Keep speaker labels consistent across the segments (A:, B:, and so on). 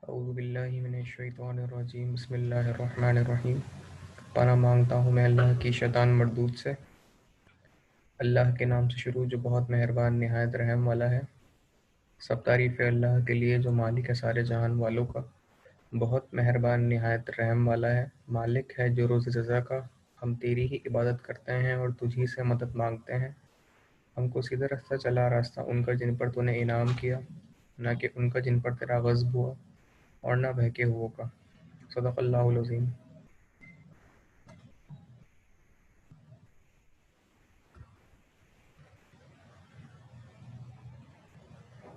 A: औज़ु बिल्लाहि मिनश्शैतानिर्रजीम बिस्मिल्लाहिर्रहमानिर्रहीम। पनाह मांगता हूँ मैं अल्लाह की शैतान मरदूद से। अल्लाह के नाम से शुरू जो बहुत मेहरबान निहायत रहम वाला है। सब तारीफ़ है अल्लाह के लिए जो मालिक है सारे जहान वालों का, बहुत मेहरबान निहायत रहम वाला है। मालिक है जो रोज़ जज़ा का। हम तेरी ही इबादत करते हैं और तुझी से मदद मांगते हैं। हमको सीधा रास्ता चला, रास्ता उनका जिन पर तूने इनाम किया, ना कि उनका जिन पर तेरा ग़ज़ब हुआ और ना बहके हुओं का। सदक़ल्लाहुल अज़ीम।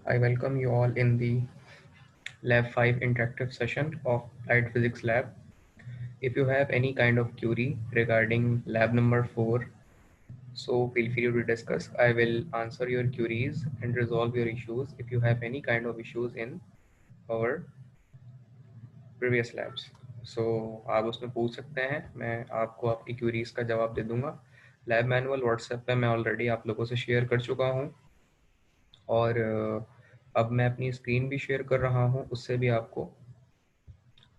A: I welcome you all in the Lab 5 interactive session of Applied Physics Lab. If you have any kind of query regarding lab number 4, so feel free to discuss. I will answer your queries and resolve your issues if you have any kind of issues in our previous labs. So आप उसमें पूछ सकते हैं, मैं आपको आपकी curies का जवाब दे दूंगा। लैब मैनुअल व्हाट्सएप पे मैं ऑलरेडी आप लोगों से शेयर कर चुका हूँ और अब मैं अपनी स्क्रीन भी शेयर कर रहा हूँ, उससे भी आपको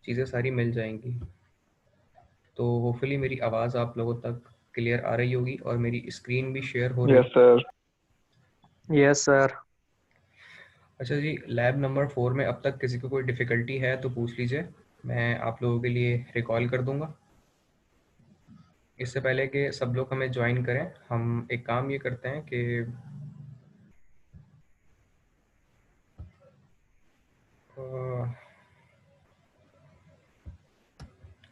A: चीज़ें सारी मिल जाएंगी। तो होपफुली मेरी आवाज़ आप लोगों तक क्लियर आ रही होगी और मेरी स्क्रीन भी शेयर हो रही
B: यस सर।
C: Yes sir.
A: अच्छा जी, लैब नंबर 4 में अब तक किसी को कोई डिफ़िकल्टी है तो पूछ लीजिए, मैं आप लोगों के लिए रिकॉल कर दूंगा। इससे पहले कि सब लोग हमें ज्वाइन करें, हम एक काम ये करते हैं कि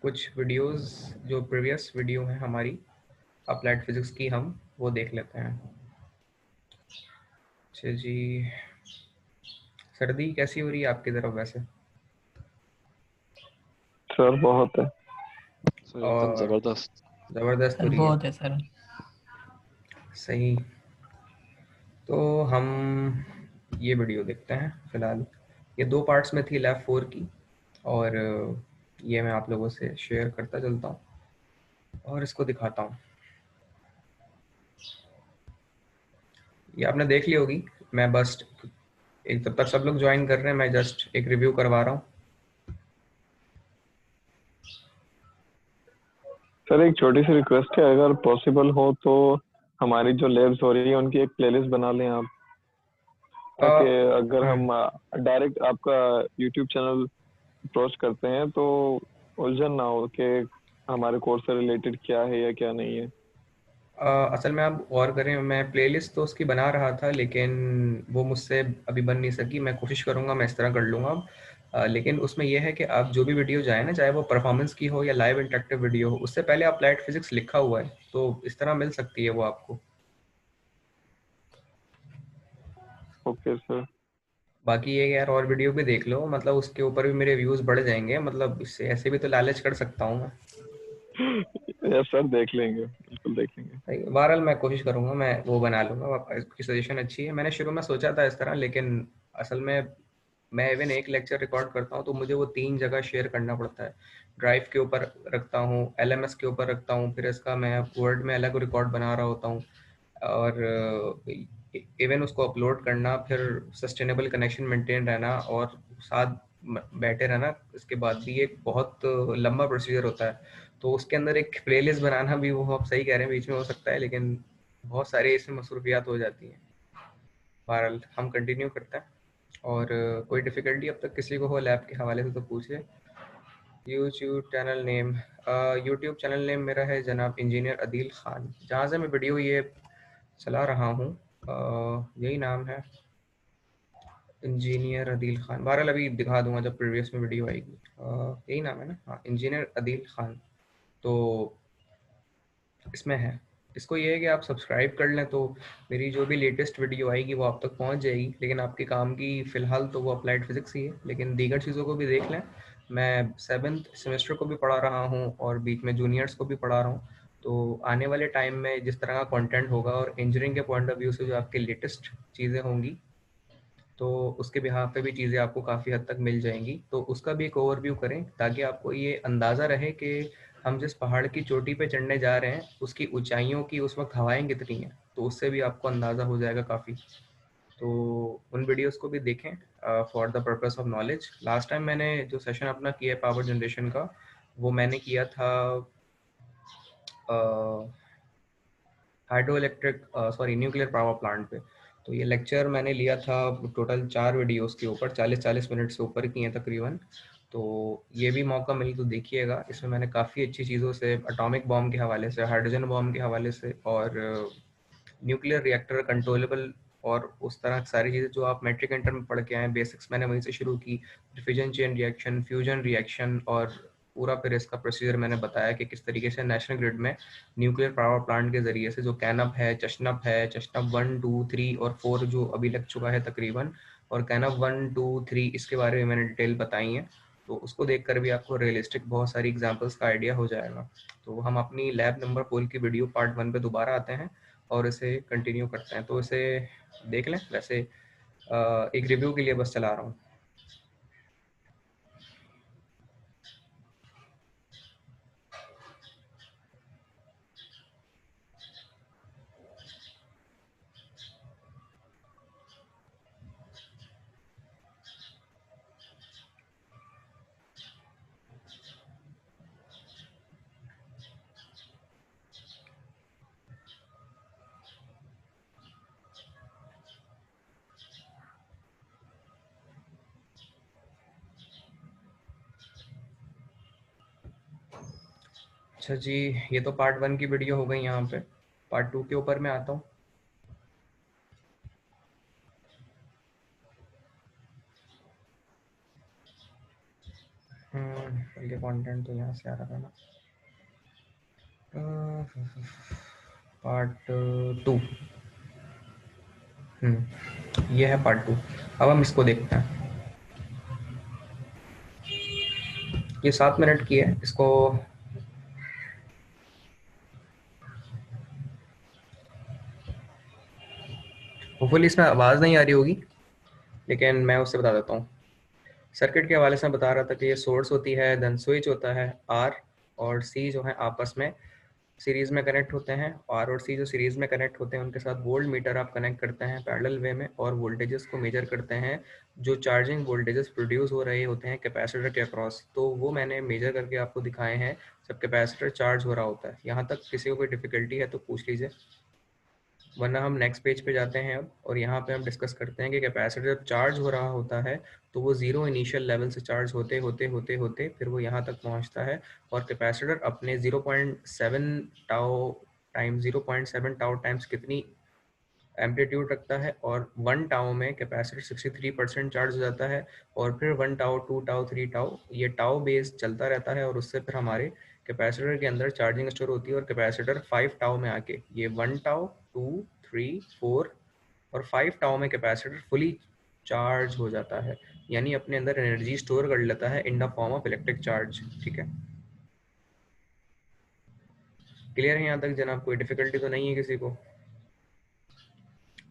A: कुछ वीडियोस जो प्रीवियस वीडियो हैं हमारी अप्लाइड फिजिक्स की, हम वो देख लेते हैं। अच्छा जी, सर्दी कैसी हो रही है आपकी तरफ वैसे?
B: सर बहुत है।
D: सर एकदम
A: और
D: जबरदस्त।
A: ज़बरदस्त हो रही है?
C: बहुत है सर।
A: सही। तो हम ये वीडियो देखते हैं फ़िलहाल। ये 2 पार्ट्स में थी लैब 4 की और ये मैं आप लोगों से शेयर करता चलता हूँ और इसको दिखाता हूँ। ये आपने देख ली होगी। मैं बस एक, तब तक सब लोग ज्वाइन कर रहे हैं, मैं जस्ट एक रिव्यू करवा रहा हूँ।
B: सर एक छोटी सी रिक्वेस्ट है, अगर पॉसिबल हो तो हमारी जो लैब्स हो रही है उनकी एक प्लेलिस्ट बना लें आप, ताकि अगर हम डायरेक्ट आपका यूट्यूब चैनल अप्रोच करते हैं तो उलझन ना हो कि हमारे कोर्स से रिलेटेड क्या है या क्या नहीं है।
A: असल में आप गौर करें, मैं प्लेलिस्ट तो उसकी बना रहा था लेकिन वो मुझसे अभी बन नहीं सकी। मैं कोशिश करूँगा, मैं इस तरह कर लूँगा अब। लेकिन उसमें यह है कि आप जो भी वीडियो जाए ना, चाहे वो परफॉर्मेंस की हो या लाइव इंटरेक्टिव वीडियो हो, उससे पहले अप्लाइड फिजिक्स लिखा हुआ है, तो इस तरह मिल सकती है वो आपको।
B: Okay sir.
A: बाकी ये यार और वीडियो भी देख लो, मतलब उसके ऊपर भी मेरे व्यूज़ बढ़ जाएंगे, मतलब इससे ऐसे भी तो लालच कर सकता हूँ मैं।
B: यस सर, देख लेंगे, बिल्कुल देख लेंगे।
A: बहरहाल मैं कोशिश करूँगा, मैं वो बना लूँगा। आपकी सजेशन अच्छी है। मैंने शुरू में सोचा था इस तरह, लेकिन असल में मैं इवन एक लेक्चर रिकॉर्ड करता हूँ तो मुझे वो 3 जगह शेयर करना पड़ता है। ड्राइव के ऊपर रखता हूँ, LMS के ऊपर रखता हूँ, फिर इसका मैं वर्ड में अलग रिकॉर्ड बना रहा होता हूँ और इवन उसको अपलोड करना, फिर सस्टेनेबल कनेक्शन मेंटेन रहना और साथ बैठे रहना, इसके बाद भी एक बहुत लंबा प्रोसीजर होता है। तो उसके अंदर एक प्लेलिस्ट बनाना भी, वो आप सही कह रहे हैं, बीच में हो सकता है, लेकिन बहुत सारे इसमें मसरूफियात हो जाती हैं। बहरहाल हम कंटिन्यू करते हैं और कोई डिफ़िकल्टी अब तक किसी को हो लैब के हवाले से तो पूछिए। यूट्यूब चैनल नेम मेरा है जनाब इंजीनियर अदील ख़ान। जहाँ से मैं वीडियो ये चला रहा हूँ यही नाम है, इंजीनियर अदील ख़ान। बहरहाल अभी दिखा दूंगा जब प्रीवियस में वीडियो आएगी। यही नाम है ना? हाँ, इंजीनियर अदील ख़ान। तो इसमें है, इसको ये है कि आप सब्सक्राइब कर लें तो मेरी जो भी लेटेस्ट वीडियो आएगी वो आप तक पहुंच जाएगी। लेकिन आपके काम की फ़िलहाल तो वो अप्लाइड फिज़िक्स ही है, लेकिन दीगर चीज़ों को भी देख लें। मैं 7th सेमेस्टर को भी पढ़ा रहा हूँ और बीच में जूनियर्स को भी पढ़ा रहा हूँ। तो आने वाले टाइम में जिस तरह का कंटेंट होगा और इंजीनियरिंग के पॉइंट ऑफ व्यू से जो आपके लेटेस्ट चीज़ें होंगी, तो उसके बिहाफ पे भी चीज़ें आपको काफ़ी हद तक मिल जाएंगी। तो उसका भी एक ओवरव्यू करें ताकि आपको ये अंदाज़ा रहे कि हम जिस पहाड़ की चोटी पे चढ़ने जा रहे हैं उसकी ऊंचाइयों की उस वक्त हवाएं कितनी हैं, तो उससे भी आपको अंदाज़ा हो जाएगा काफ़ी। तो उन वीडियोस को भी देखें for the purpose of knowledge. Last time मैंने जो सेशन अपना किया है पावर जनरेशन का, वो मैंने किया था hydro electric sorry nuclear power plant पे। तो ये लेक्चर मैंने लिया था टोटल 4 वीडियोस के ऊपर, 40-40 मिनट से ऊपर किए हैं तकरीबन। तो ये भी मौका मिले तो देखिएगा, इसमें मैंने काफ़ी अच्छी चीज़ों से, एटॉमिक बॉम्ब के हवाले से, हाइड्रोजन बॉम्ब के हवाले से, और न्यूक्लियर रिएक्टर कंट्रोलेबल, और उस तरह की सारी चीज़ें जो आप मैट्रिक इंटर में पढ़ के आए बेसिक्स, मैंने वहीं से शुरू की। Diffusion chain reaction, fusion reaction, और पूरा फिर इसका प्रोसीजर मैंने बताया कि किस तरीके से नेशनल ग्रिड में न्यूक्लियर पावर प्लांट के ज़रिए से जो कैनअप है, चशनप है, चशनप 1, 2, 3 और 4 जो अभी लग चुका है तकरीबन, और कैनअप 1, 2, 3 इसके बारे में मैंने डिटेल बताई है। तो उसको देखकर भी आपको रियलिस्टिक बहुत सारी एग्जांपल्स का आइडिया हो जाएगा। तो हम अपनी लैब नंबर 4 की वीडियो पार्ट 1 पे दोबारा आते हैं और इसे कंटिन्यू करते हैं। तो इसे देख लें। वैसे एक रिव्यू के लिए बस चला रहा हूँ। अच्छा जी, ये तो पार्ट 1 की वीडियो हो गई। यहाँ पे पार्ट 2 के ऊपर मैं आता हूँ। पहले कंटेंट तो यहाँ से आ रहा था ना। पार्ट 2, ये है पार्ट 2। अब हम इसको देखते हैं। ये 7 मिनट की है। इसको होपफुली इसमें आवाज़ नहीं आ रही होगी, लेकिन मैं उससे बता देता हूँ। सर्किट के हवाले से मैं बता रहा था कि ये सोर्स होती है, देन स्विच होता है, आर और सी जो है आपस में सीरीज में कनेक्ट होते हैं। आर और सी जो सीरीज में कनेक्ट होते हैं उनके साथ वोल्ट मीटर आप कनेक्ट करते हैं पैरेलल वे में, और वोल्टेजेस को मेजर करते हैं जो चार्जिंग वोल्टेजेस प्रोड्यूस हो रहे होते हैं कैपेसिटर के अक्रॉस। तो वो मैंने मेजर करके आपको दिखाए हैं जब कैपेसिटर चार्ज हो रहा होता है। यहाँ तक किसी को कोई डिफिकल्टी है तो पूछ लीजिए, वरना हम नेक्स्ट पेज पे जाते हैं अब, और यहाँ पे हम डिस्कस करते हैं कि कैपेसिटर जब चार्ज हो रहा होता है तो वो जीरो इनिशियल लेवल से चार्ज होते होते होते होते फिर वो यहाँ तक पहुँचता है, और कैपेसिटर अपने 0.7 टाउ टाइम्स 0.7 टाउ टाइम्स कितनी एम्पलीट्यूड रखता है, और 1 टाउ में कैपेसिटर 63% चार्ज हो जाता है, और फिर 1 टाउ, 2 टाउ, 3 टाउ, ये टाउ बेस चलता रहता है, और उससे फिर हमारे कैपेसिटर के अंदर चार्जिंग स्टोर होती है, और कैपेसिटर 5 टाउ में आके ये 1 टाउ, 2, 3, 4 और 5 टाउ में कैपेसिटर फुली चार्ज हो जाता है, यानी अपने अंदर एनर्जी स्टोर कर लेता है in the form of electric charge. ठीक है, क्लियर है यहाँ तक जनाब? कोई डिफिकल्टी तो नहीं है किसी को?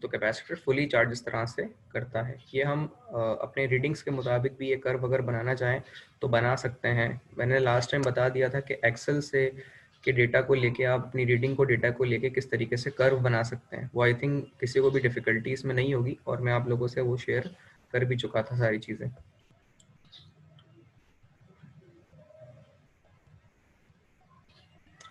A: तो कैपेसिटर फुली चार्ज इस तरह से करता है। ये हम अपने रीडिंग्स के मुताबिक भी ये कर्व अगर बनाना चाहें तो बना सकते हैं। मैंने लास्ट टाइम बता दिया था कि एक्सेल से के डेटा को लेके आप अपनी रीडिंग को डेटा को लेके किस तरीके से कर्व बना सकते हैं। वो आई थिंक किसी को भी डिफ़िकल्टी इसमें नहीं होगी, और मैं आप लोगों से वो शेयर कर भी चुका था सारी चीज़ें।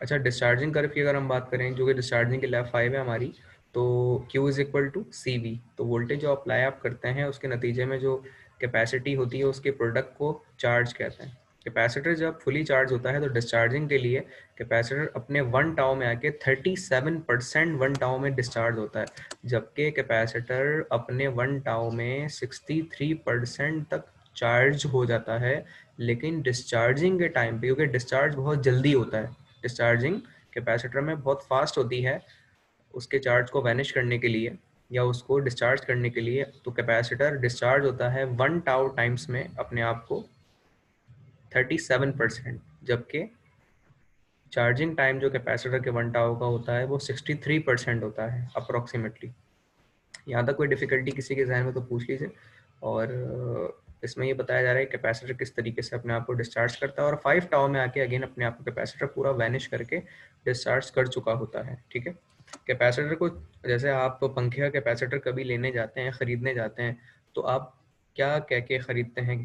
A: अच्छा, डिस्चार्जिंग कर्व की अगर हम बात करें, जो कि डिस्चार्जिंग की लैब 5 है हमारी, तो Q is equal to CV। तो वोल्टेज जो अप्लाई आप करते हैं उसके नतीजे में जो कैपेसिटी होती है उसके प्रोडक्ट को चार्ज कहते हैं। कैपेसिटर जब फुली चार्ज होता है तो डिस्चार्जिंग के लिए कैपेसिटर अपने 1 टाउ में आके 37% 1 टाउ में डिस्चार्ज होता है, जबकि कैपेसिटर अपने 1 टाउ में 63% तक चार्ज हो जाता है। लेकिन डिस्चार्जिंग के टाइम पे, क्योंकि डिस्चार्ज बहुत जल्दी होता है, डिस्चार्जिंग कैपेसिटर में बहुत फास्ट होती है उसके चार्ज को वैनिश करने के लिए या उसको डिस्चार्ज करने के लिए, तो कैपेसिटर डिस्चार्ज होता है 1 टाउ टाइम्स में अपने आप को 37%, जबकि चार्जिंग टाइम जो कैपेसिटर के 1 टाउ का होता है वो 63% होता है अप्रोक्सीमेटली। यहाँ तक कोई डिफ़िकल्टी किसी के जहन में तो पूछ लीजिए। और इसमें ये बताया जा रहा है कैपेसिटर किस तरीके से अपने आप को डिस्चार्ज करता है, और 5 टाउ में आके अगेन अपने आप को कैपेसिटर पूरा वैनिश करके डिस्चार्ज कर चुका होता है। ठीक है, कैपेसिटर को, जैसे आप पंखे का कैपेसिटर कभी लेने जाते हैं, खरीदने जाते हैं, तो आप क्या कह के खरीदते हैं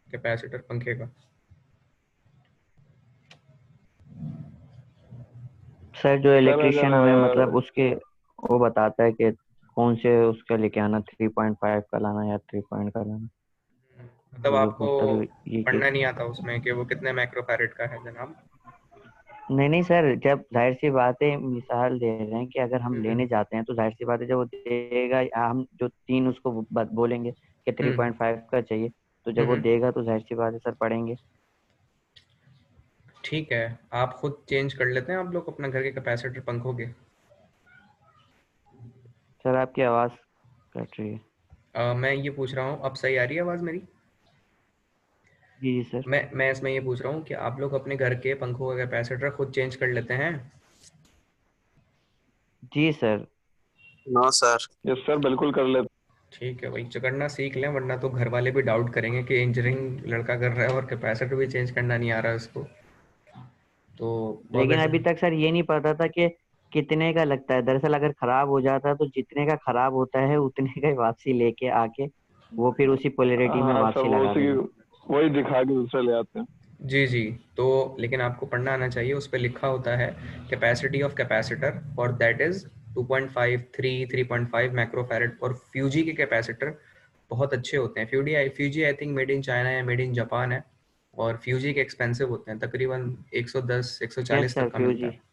A: कैपेसिटर पंखे का?
C: सर जो
B: सर
C: इलेक्ट्रिशियन हमें मतलब
B: अगर
C: उसके वो बताता है कि कौन से उसका लेके आना, 3.5 का लाना या 3 पॉइंट का लाना।
A: मतलब
C: ये
A: आपको
C: मतलब ये कि
A: पढ़ना नहीं आता उसमें कि वो कितने माइक्रोफैरेड का है जनाब?
C: नहीं नहीं सर, जब जाहिर सी बात है, मिसाल दे रहे हैं कि अगर हम
A: हम्म
C: लेने जाते हैं तो जाहिर सी बात है जब वो देगा, हम जो तीन उसको बोलेंगे कि
A: हम्म
C: 3.5 का चाहिए, तो जब वो
A: हम्म।
C: देगा तो जाहिर सी बात है सर पढ़ेंगे।
A: ठीक है, आप खुद चेंज कर लेते हैं आप लोग अपना घर के कैपेसिटर पंखों के?
C: सर आपकी आवाज़ कट रही है।
A: मैं ये पूछ रहा हूँ, अब सही आ रही है आवाज़ मेरी?
C: जी जी सर।
A: मैं इसमें ये पूछ रहा हूँ कि आप लोग अपने घर के पंखों का कैपेसिटर खुद चेंज कर लेते हैं?
C: जी sir.
D: No sir.
B: Yes sir बिल्कुल कर लेते।
A: ठीक है, वही करना सीख लें, वरना तो घर वाले भी डाउट करेंगे कि इंजीनियरिंग लड़का कर रहा है और कैपेसिटर भी चेंज करना नहीं आ रहा है उसको। तो बहुत
C: लेकिन
A: वैसे।
C: अभी तक सर ये नहीं पता था कि कितने का लगता है। दरअसल अगर खराब हो जाता है तो जितने का खराब होता है उतने का ही वापसी लेके आके वो फिर उसी पोलैरिटी में
B: हाँ सर
C: वापसी
B: वो
C: लगा
B: उसी
C: देगा।
B: वही दिखा के दूसरा ले आते हैं।
A: जी जी। तो लेकिन आपको पढ़ना आना चाहिए, उस पर लिखा होता है कैपेसिटी ऑफ कैपेसिटर और दैट इज 2.5 3.5 माइक्रोफैरेड। और फ्यूजी के कैपेसिटर बहुत अच्छे होते हैं। Fuji I think made in China या मेड इन जापान है, और फ्यूजी के एक्सपेंसिव होते हैं, तकरीबन 110
C: यस
A: 140
C: सर
A: तक का मिलता
C: फ्यूजी।
A: है।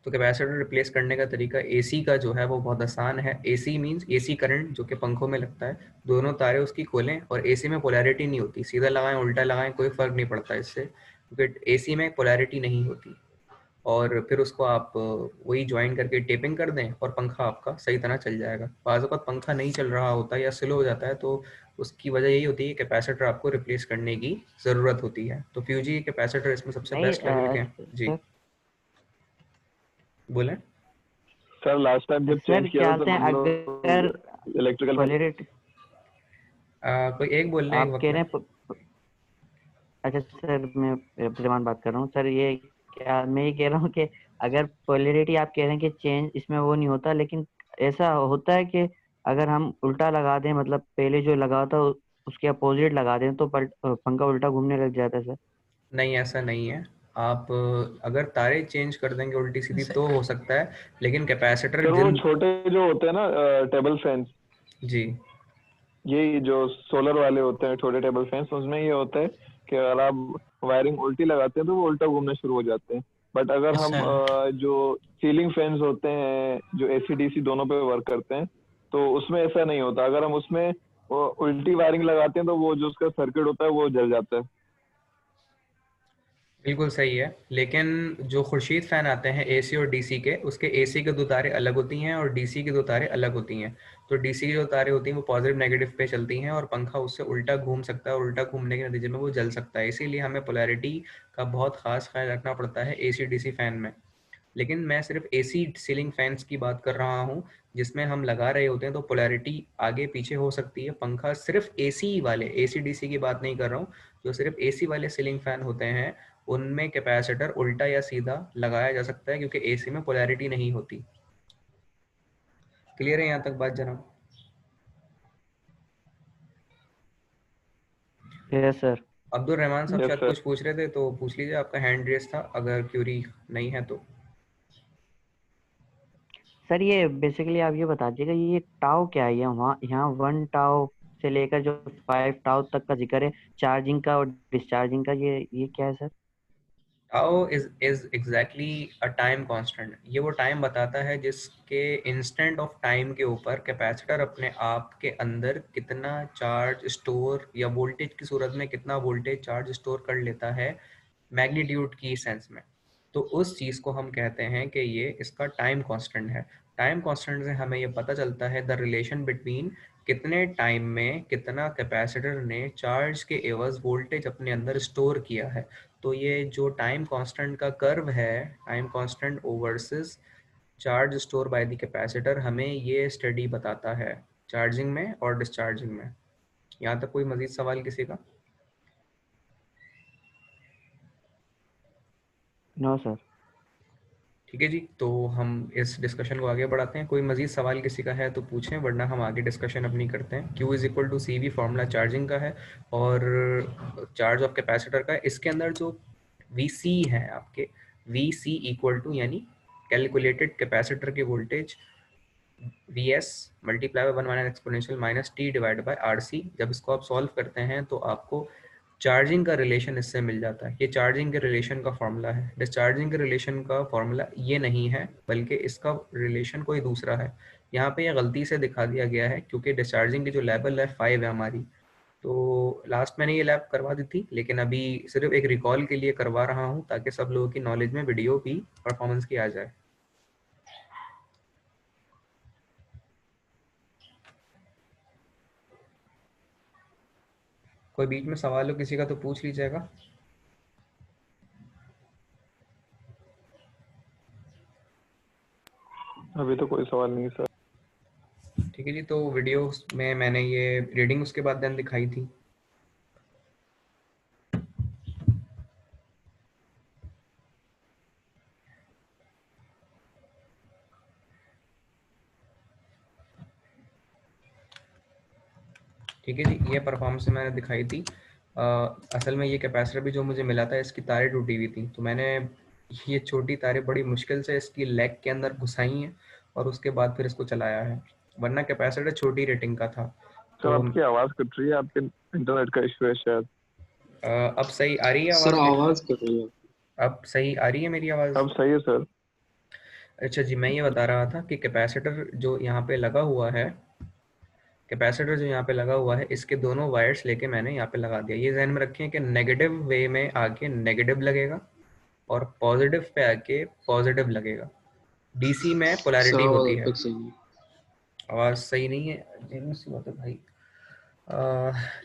A: तो कैपेसिटर रिप्लेस करने का तरीका एसी का जो है वो बहुत आसान है। एसी मींस एसी करंट जो कि पंखों में लगता है, दोनों तारे उसकी खोलें, और एसी में पोलैरिटी नहीं होती, सीधा लगाएं उल्टा लगाएं कोई फर्क नहीं पड़ता इससे, क्योंकि एसी में पोलैरिटी नहीं होती। और फिर उसको आप वही ज्वाइन करके टेपिंग कर दें और पंखा आपका सही तरह चल जाएगा। बाज़ वक़्त पंखा नहीं चल रहा होता या स्लो हो जाता है, तो उसकी वजह यही होती है कि कैपेसिटर आपको रिप्लेस करने की ज़रूरत होती है। तो फ्यूजी कैपेसिटर इसमें सबसे
C: नहीं
A: बेस्ट लेवल के हैं जी।
C: सर।
A: बोलें।
B: सर लास्ट टाइम जब चेंज
C: सर
B: किया
C: क्या
B: था
C: बोलते
B: तब
C: हैं
B: हम
C: अगर
B: लोग इलेक्ट्रिकल में।
C: पोलैरिटी
A: कोई एक बोल रहे हैं एक
C: आप
A: वक्त
C: कह
A: में।
C: रहे हैं अच्छा सर, मैं अब्दुलरहमान बात कर रहा हूँ सर। ये क्या मैं ये कह रहा हूँ कि अगर पोलैरिटी आप कह रहे हैं कि चेंज इसमें वो नहीं होता, लेकिन ऐसा होता है कि अगर हम उल्टा लगा दें, मतलब पहले जो लगा था उसके अपोजिट लगा दें तो पंखा उल्टा घूमने लग जाता है सर।
A: नहीं, ऐसा नहीं है। आप अगर तारे चेंज कर देंगे उल्टी सीधी तो हो सकता है, लेकिन कैपेसिटर
B: सर वो
A: जिन।
B: छोटे जो होते हैं ना टेबल फैंस,
A: जी।
B: ये जो सोलर वाले होते हैं छोटे टेबल फैंस, उसमें ये होता है कि अगर आप वायरिंग उल्टी लगाते हैं तो वो उल्टा घूमना शुरू हो जाते हैं। बट अगर
A: यस
B: हम
A: सर।
B: जो सीलिंग फैंस होते हैं जो एसी डीसी दोनों पे वर्क करते हैं, तो उसमें ऐसा नहीं होता। अगर हम उसमें वो उल्टी वायरिंग लगाते हैं तो वो जो उसका सर्किट होता है वो जल जाता है।
A: बिल्कुल सही है, लेकिन जो खुर्शीद फ़ैन आते हैं एसी और डीसी के, उसके एसी के दो तारे अलग होती हैं और डीसी की दो तारे अलग होती हैं। तो डीसी की जो तारे होती हैं वो पॉजिटिव नेगेटिव पे चलती हैं, और पंखा उससे उल्टा घूम सकता है, और उल्टा घूमने के नतीजे में वो जल सकता है। इसीलिए हमें पोलैरिटी का बहुत ख़ास ख्याल रखना पड़ता है एसी डीसी फ़ैन में। लेकिन मैं सिर्फ एसी सीलिंग फैंस की बात कर रहा हूँ, जिसमें हम लगा रहे होते हैं तो पोलैरिटी आगे पीछे हो सकती है। पंखा सिर्फ एसी वाले, एसी डीसी की बात नहीं कर रहा हूँ, जो सिर्फ एसी वाले सीलिंग फैन होते हैं उनमें कैपेसिटर उल्टा या सीधा लगाया जा सकता है, क्योंकि एसी में पोलैरिटी नहीं होती। क्लियर है यहाँ तक बात जनाब?
C: Yes sir.
A: अब्दुल रहमान साहब
B: यस
A: शायद
B: सर।
A: कुछ पूछ रहे थे, तो पूछ लीजिए, आपका हैंड रेस था, अगर क्यूरी नहीं है तो।
C: सर ये बेसिकली आप ये बता दीजिएगा, ये टाउ क्या है? वहाँ यहाँ 1 टाउ से लेकर जो 5 टाउ तक का जिक्र है, चार्जिंग का और डिस्चार्जिंग का, ये क्या है sir?
A: Tau is exactly a time constant. ये वो टाइम बताता है जिसके इंस्टेंट ऑफ टाइम के ऊपर कैपेसिटर अपने आप के अंदर कितना चार्ज स्टोर, या वोल्टेज की सूरत में कितना वोल्टेज चार्ज स्टोर कर लेता है, मैग्नीट्यूड की सेंस में। तो उस चीज़ को हम कहते हैं कि ये इसका टाइम कांस्टेंट है। टाइम कांस्टेंट से हमें ये पता चलता है द रिलेशन बिटवीन कितने टाइम में कितना कैपेसिटर ने चार्ज के एवज वोल्टेज अपने अंदर स्टोर किया है। तो ये जो टाइम कांस्टेंट का कर्व है, time constant versus charge store by the capacitor, हमें ये स्टडी बताता है चार्जिंग में और डिस्चार्जिंग में। यहाँ तक कोई मजीद सवाल किसी का?
C: No sir.
A: ठीक है जी, तो हम इस डिस्कशन को आगे बढ़ाते हैं। कोई मजीद सवाल किसी का है तो पूछें, वरना हम आगे डिस्कशन अपनी करते हैं। Q is equal to C V formula charging का है और चार्ज ऑफ कैपेसिटर का है। इसके अंदर जो वी सी है आपके, वी सी इक्वल टू यानी कैलकुलेटेड कैपेसिटर की voltage V S multiply by 1 minus exponential minus T divide by R C. जब इसको आप सॉल्व करते हैं तो आपको चार्जिंग का रिलेशन इससे मिल जाता है। ये चार्जिंग के रिलेशन का फॉर्मूला है। डिस्चार्जिंग के रिलेशन का फॉर्मूला ये नहीं है, बल्कि इसका रिलेशन कोई दूसरा है। यहाँ पे ये गलती से दिखा दिया गया है क्योंकि डिस्चार्जिंग की जो लेवल है 5 है हमारी, तो लास्ट मैंने ये लैब करवा दी थी, लेकिन अभी सिर्फ एक रिकॉल के लिए करवा रहा हूँ ताकि सब लोगों की नॉलेज में वीडियो भी परफॉर्मेंस की आ जाए। कोई बीच में सवाल हो किसी का तो पूछ लीजिएगा।
B: अभी तो कोई सवाल नहीं सर।
A: ठीक है जी, तो वीडियो में मैंने ये रीडिंग उसके बाद देन दिखाई थी। ठीक है जी, ये परफॉर्मेंस मैंने दिखाई थी। असल में ये कैपेसिटर भी जो मुझे मिला था इसकी तारें टूटी हुई थी, तो मैंने ये छोटी तारें बड़ी मुश्किल से इसकी लेग के अंदर घुसाई हैं और उसके बाद फिर इसको चलाया है, वरना कैपेसिटर छोटी रेटिंग का था।
B: सर
A: तो
B: आपकी आवाज कट रही है, आपके इंटरनेट का इशू है शायद।
A: अब सही आ रही है
D: सर
A: आवाज़ मेरी?
D: आवाज कर रही है।
A: अब सही आ रही है मेरी आवाज़?
B: अब सही है सर।
A: अच्छा जी, मैं ये बता रहा था कि कैपेसिटर जो यहाँ पे लगा हुआ है, कैपेसिटर जो यहाँ पे लगा हुआ है, इसके दोनों वायर्स लेके मैंने यहाँ पे लगा दिया। ये ध्यान में रखें कि नेगेटिव वे में आके नेगेटिव लगेगा और पॉजिटिव पे आके पॉजिटिव लगेगा। डीसी में
D: सर
A: पोलैरिटी
D: आवाज
A: होती
D: अब
A: है।
D: तक सही है।
A: आवाज़ सही नहीं है, जेब सी बात है भाई।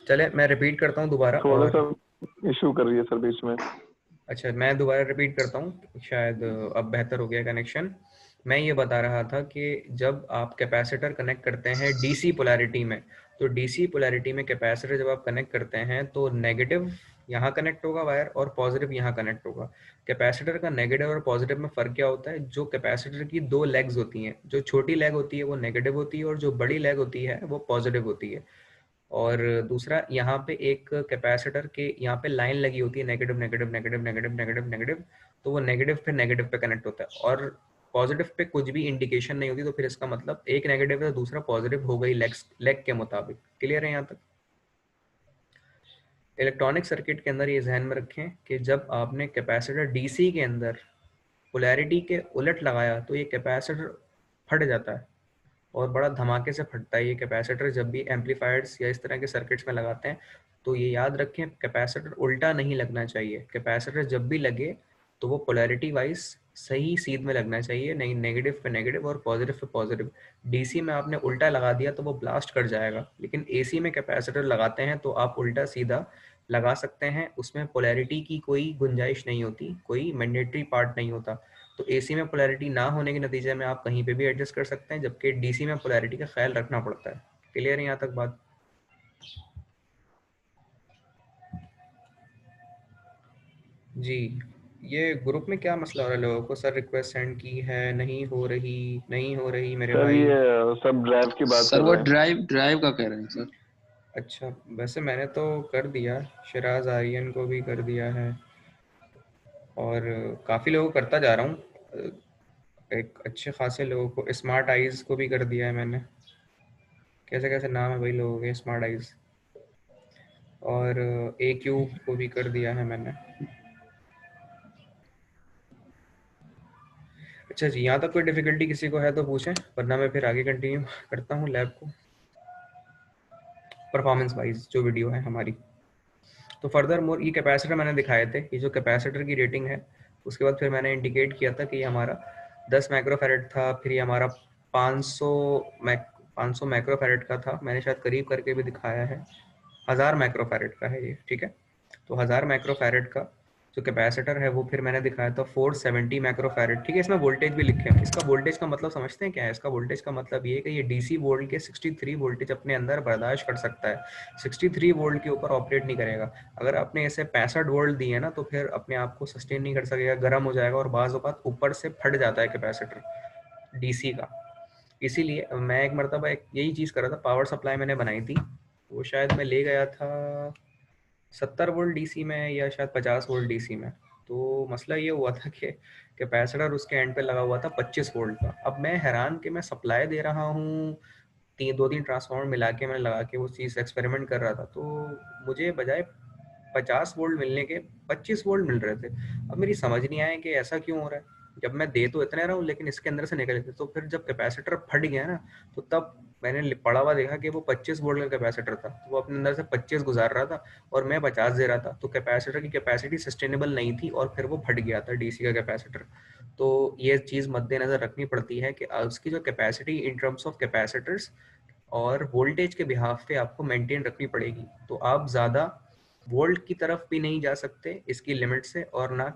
A: चले मैं रिपीट करता हूँ दोबारा।
B: थोड़ा सा
A: और
B: इशू कर रही है सर बीच में।
A: अच्छा, मैं दोबारा रिपीट करता हूँ, शायद अब बेहतर हो गया कनेक्शन। मैं ये बता रहा था कि जब आप कैपेसिटर कनेक्ट करते हैं डीसी पोलैरिटी में, तो डीसी पोलैरिटी में कैपेसिटर जब आप कनेक्ट करते हैं तो नेगेटिव यहाँ कनेक्ट होगा वायर और पॉजिटिव यहाँ कनेक्ट होगा। कैपेसिटर का नेगेटिव और पॉजिटिव में फ़र्क क्या होता है? जो कैपेसिटर की दो लेग्स होती हैं, जो छोटी लेग होती है वो नेगेटिव होती है और जो बड़ी लेग होती है वो पॉजिटिव होती है। और दूसरा, यहाँ पे एक कैपेसिटर के यहाँ पे लाइन लगी होती है negative negative negative negative negative negative, तो वो नेगेटिव पे नेगेटिव पे कनेक्ट होता है और पॉजिटिव पे कुछ भी इंडिकेशन नहीं होती, तो फिर इसका मतलब एक नेगेटिव है तो दूसरा पॉजिटिव हो गई लेग के मुताबिक। क्लियर है यहाँ तक? इलेक्ट्रॉनिक सर्किट के अंदर ये ध्यान में रखें कि जब आपने कैपेसिटर डीसी के अंदर पोलैरिटी के उलट लगाया तो ये कैपेसिटर फट जाता है और बड़ा धमाके से फटता है ये कैपेसिटर जब भी एम्पलीफायर्स या इस तरह के सर्किट्स में लगाते हैं। तो ये याद रखें, कैपेसिटर उल्टा नहीं लगना चाहिए। कैपेसिटर जब भी लगे तो वो पोलैरिटी वाइज सही सीध में लगना चाहिए, नहीं नेगेटिव पे नेगेटिव और पॉजिटिव पे पॉजिटिव। डीसी में आपने उल्टा लगा दिया तो वो ब्लास्ट कर जाएगा, लेकिन एसी में कैपेसिटर लगाते हैं तो आप उल्टा सीधा लगा सकते हैं, उसमें पोलैरिटी की कोई गुंजाइश नहीं होती, कोई मैंडेटरी पार्ट नहीं होता। तो एसी में पोलैरिटी ना होने के नतीजे में आप कहीं पे भी एडजस्ट कर सकते हैं, जबकि डीसी में पोलैरिटी का ख्याल रखना पड़ता है। क्लियर है यहाँ तक बात? जी, ये ग्रुप में क्या मसला हो रहा है लोगों को? सर रिक्वेस्ट सेंड की है, नहीं हो रही मेरे
B: सर
A: भाई।
B: ये सब ड्राइव की बात
D: सर
B: कर
D: वो
B: रहे हैं।
D: ड्राइव का कह रहे हैं सर।
A: अच्छा, वैसे मैंने तो कर दिया, शिराज आर्यन को भी कर दिया है और काफ़ी लोगों को करता जा रहा हूँ। एक अच्छे खासे लोगों को, स्मार्ट आइज़ को भी कर दिया है मैंने। कैसे कैसे नाम है भाई लोगों के, स्मार्ट आइज़। और AQ को भी कर दिया है मैंने। अच्छा जी, यहाँ तक कोई डिफ़िकल्टी किसी को है तो पूछें, वरना मैं फिर आगे कंटिन्यू करता हूँ लैब को, परफॉर्मेंस वाइज जो वीडियो है हमारी। तो फर्दर मोर ये कैपेसिटर मैंने दिखाए थे, ये जो कैपेसिटर की रेटिंग है, उसके बाद फिर मैंने इंडिकेट किया था कि ये हमारा 10 माइक्रोफैरेड था, फिर ये हमारा 500 माइक्रोफैरेड का था। मैंने शायद करीब करके भी दिखाया है, 1000 माइक्रोफैरेड का है ये, ठीक है। तो 1000 माइक्रोफैरेड का जो कैपेसिटर है वो फिर मैंने दिखाया था 470 माइक्रोफैरेड, ठीक है। इसमें वोल्टेज भी लिखे हैं। इसका वोल्टेज का मतलब समझते हैं क्या है? इसका वोल्टेज का मतलब ये है कि ये डीसी वोल्ट के 63 वोल्टेज अपने अंदर बर्दाश्त कर सकता है, 63 वोल्ट के ऊपर ऑपरेट नहीं करेगा। अगर आपने ऐसे 65 वोल्ट दिए ना तो फिर अपने आप को सस्टेन नहीं कर सकेगा, गर्म हो जाएगा और बाज़ औक़ात ऊपर से फट जाता है कैपेसिटर डीसी का। इसीलिए मैं एक मरतबा एक यही चीज़ कर रहा था, पावर सप्लाई मैंने बनाई थी, वो शायद मैं ले गया था 70 वोल्ट डीसी में या शायद 50 वोल्ट डीसी में। तो मसला ये हुआ था कि कैपेसिटर उसके एंड पे लगा हुआ था 25 वोल्ट का। अब मैं हैरान कि मैं सप्लाई दे रहा हूँ, 2-3 ट्रांसफार्मर मिला के मैंने लगा के वो चीज़ एक्सपेरिमेंट कर रहा था, तो मुझे बजाय 50 वोल्ट मिलने के 25 वोल्ट मिल रहे थे। अब मेरी समझ नहीं आया कि ऐसा क्यों हो रहा है, जब मैं दे तो इतने रहा हूँ लेकिन इसके अंदर से निकल थे। तो फिर जब कैपेसिटर फट गया ना, तो तब मैंने पड़ा हुआ देखा कि वो 25 वोल्ट का कैपेसिटर था, तो वो अपने अंदर से 25 गुजार रहा था और मैं 50 दे रहा था। तो कैपेसिटर की कैपेसिटी सस्टेनेबल नहीं थी और फिर वो फट गया था डीसी का कैपेसिटर। तो ये चीज़ मद्देनज़र रखनी पड़ती है कि उसकी जो capacity in terms of capacitors और वोल्टेज के बिहाफ पे आपको मेंटेन रखनी पड़ेगी। तो आप ज़्यादा वोल्ट की तरफ भी नहीं जा सकते इसकी लिमिट से, और ना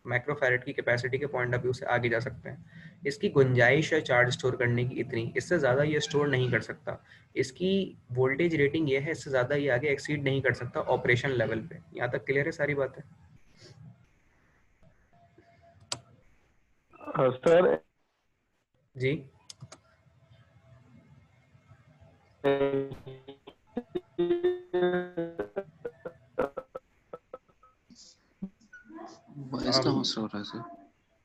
A: माइक्रोफैरेड की कैपेसिटी के पॉइंट ऑफ व्यू से आगे जा सकते हैं। इसकी गुंजाइश है चार्ज स्टोर करने की इतनी, इससे ज़्यादा ये स्टोर नहीं कर सकता। इसकी वोल्टेज रेटिंग ये है, इससे ज़्यादा ये आगे एक्सीड नहीं कर सकता ऑपरेशन लेवल पे। यहाँ तक क्लियर है सारी बातें?
B: सर
A: जी
D: वॉइस का मसला हो रहा है सर।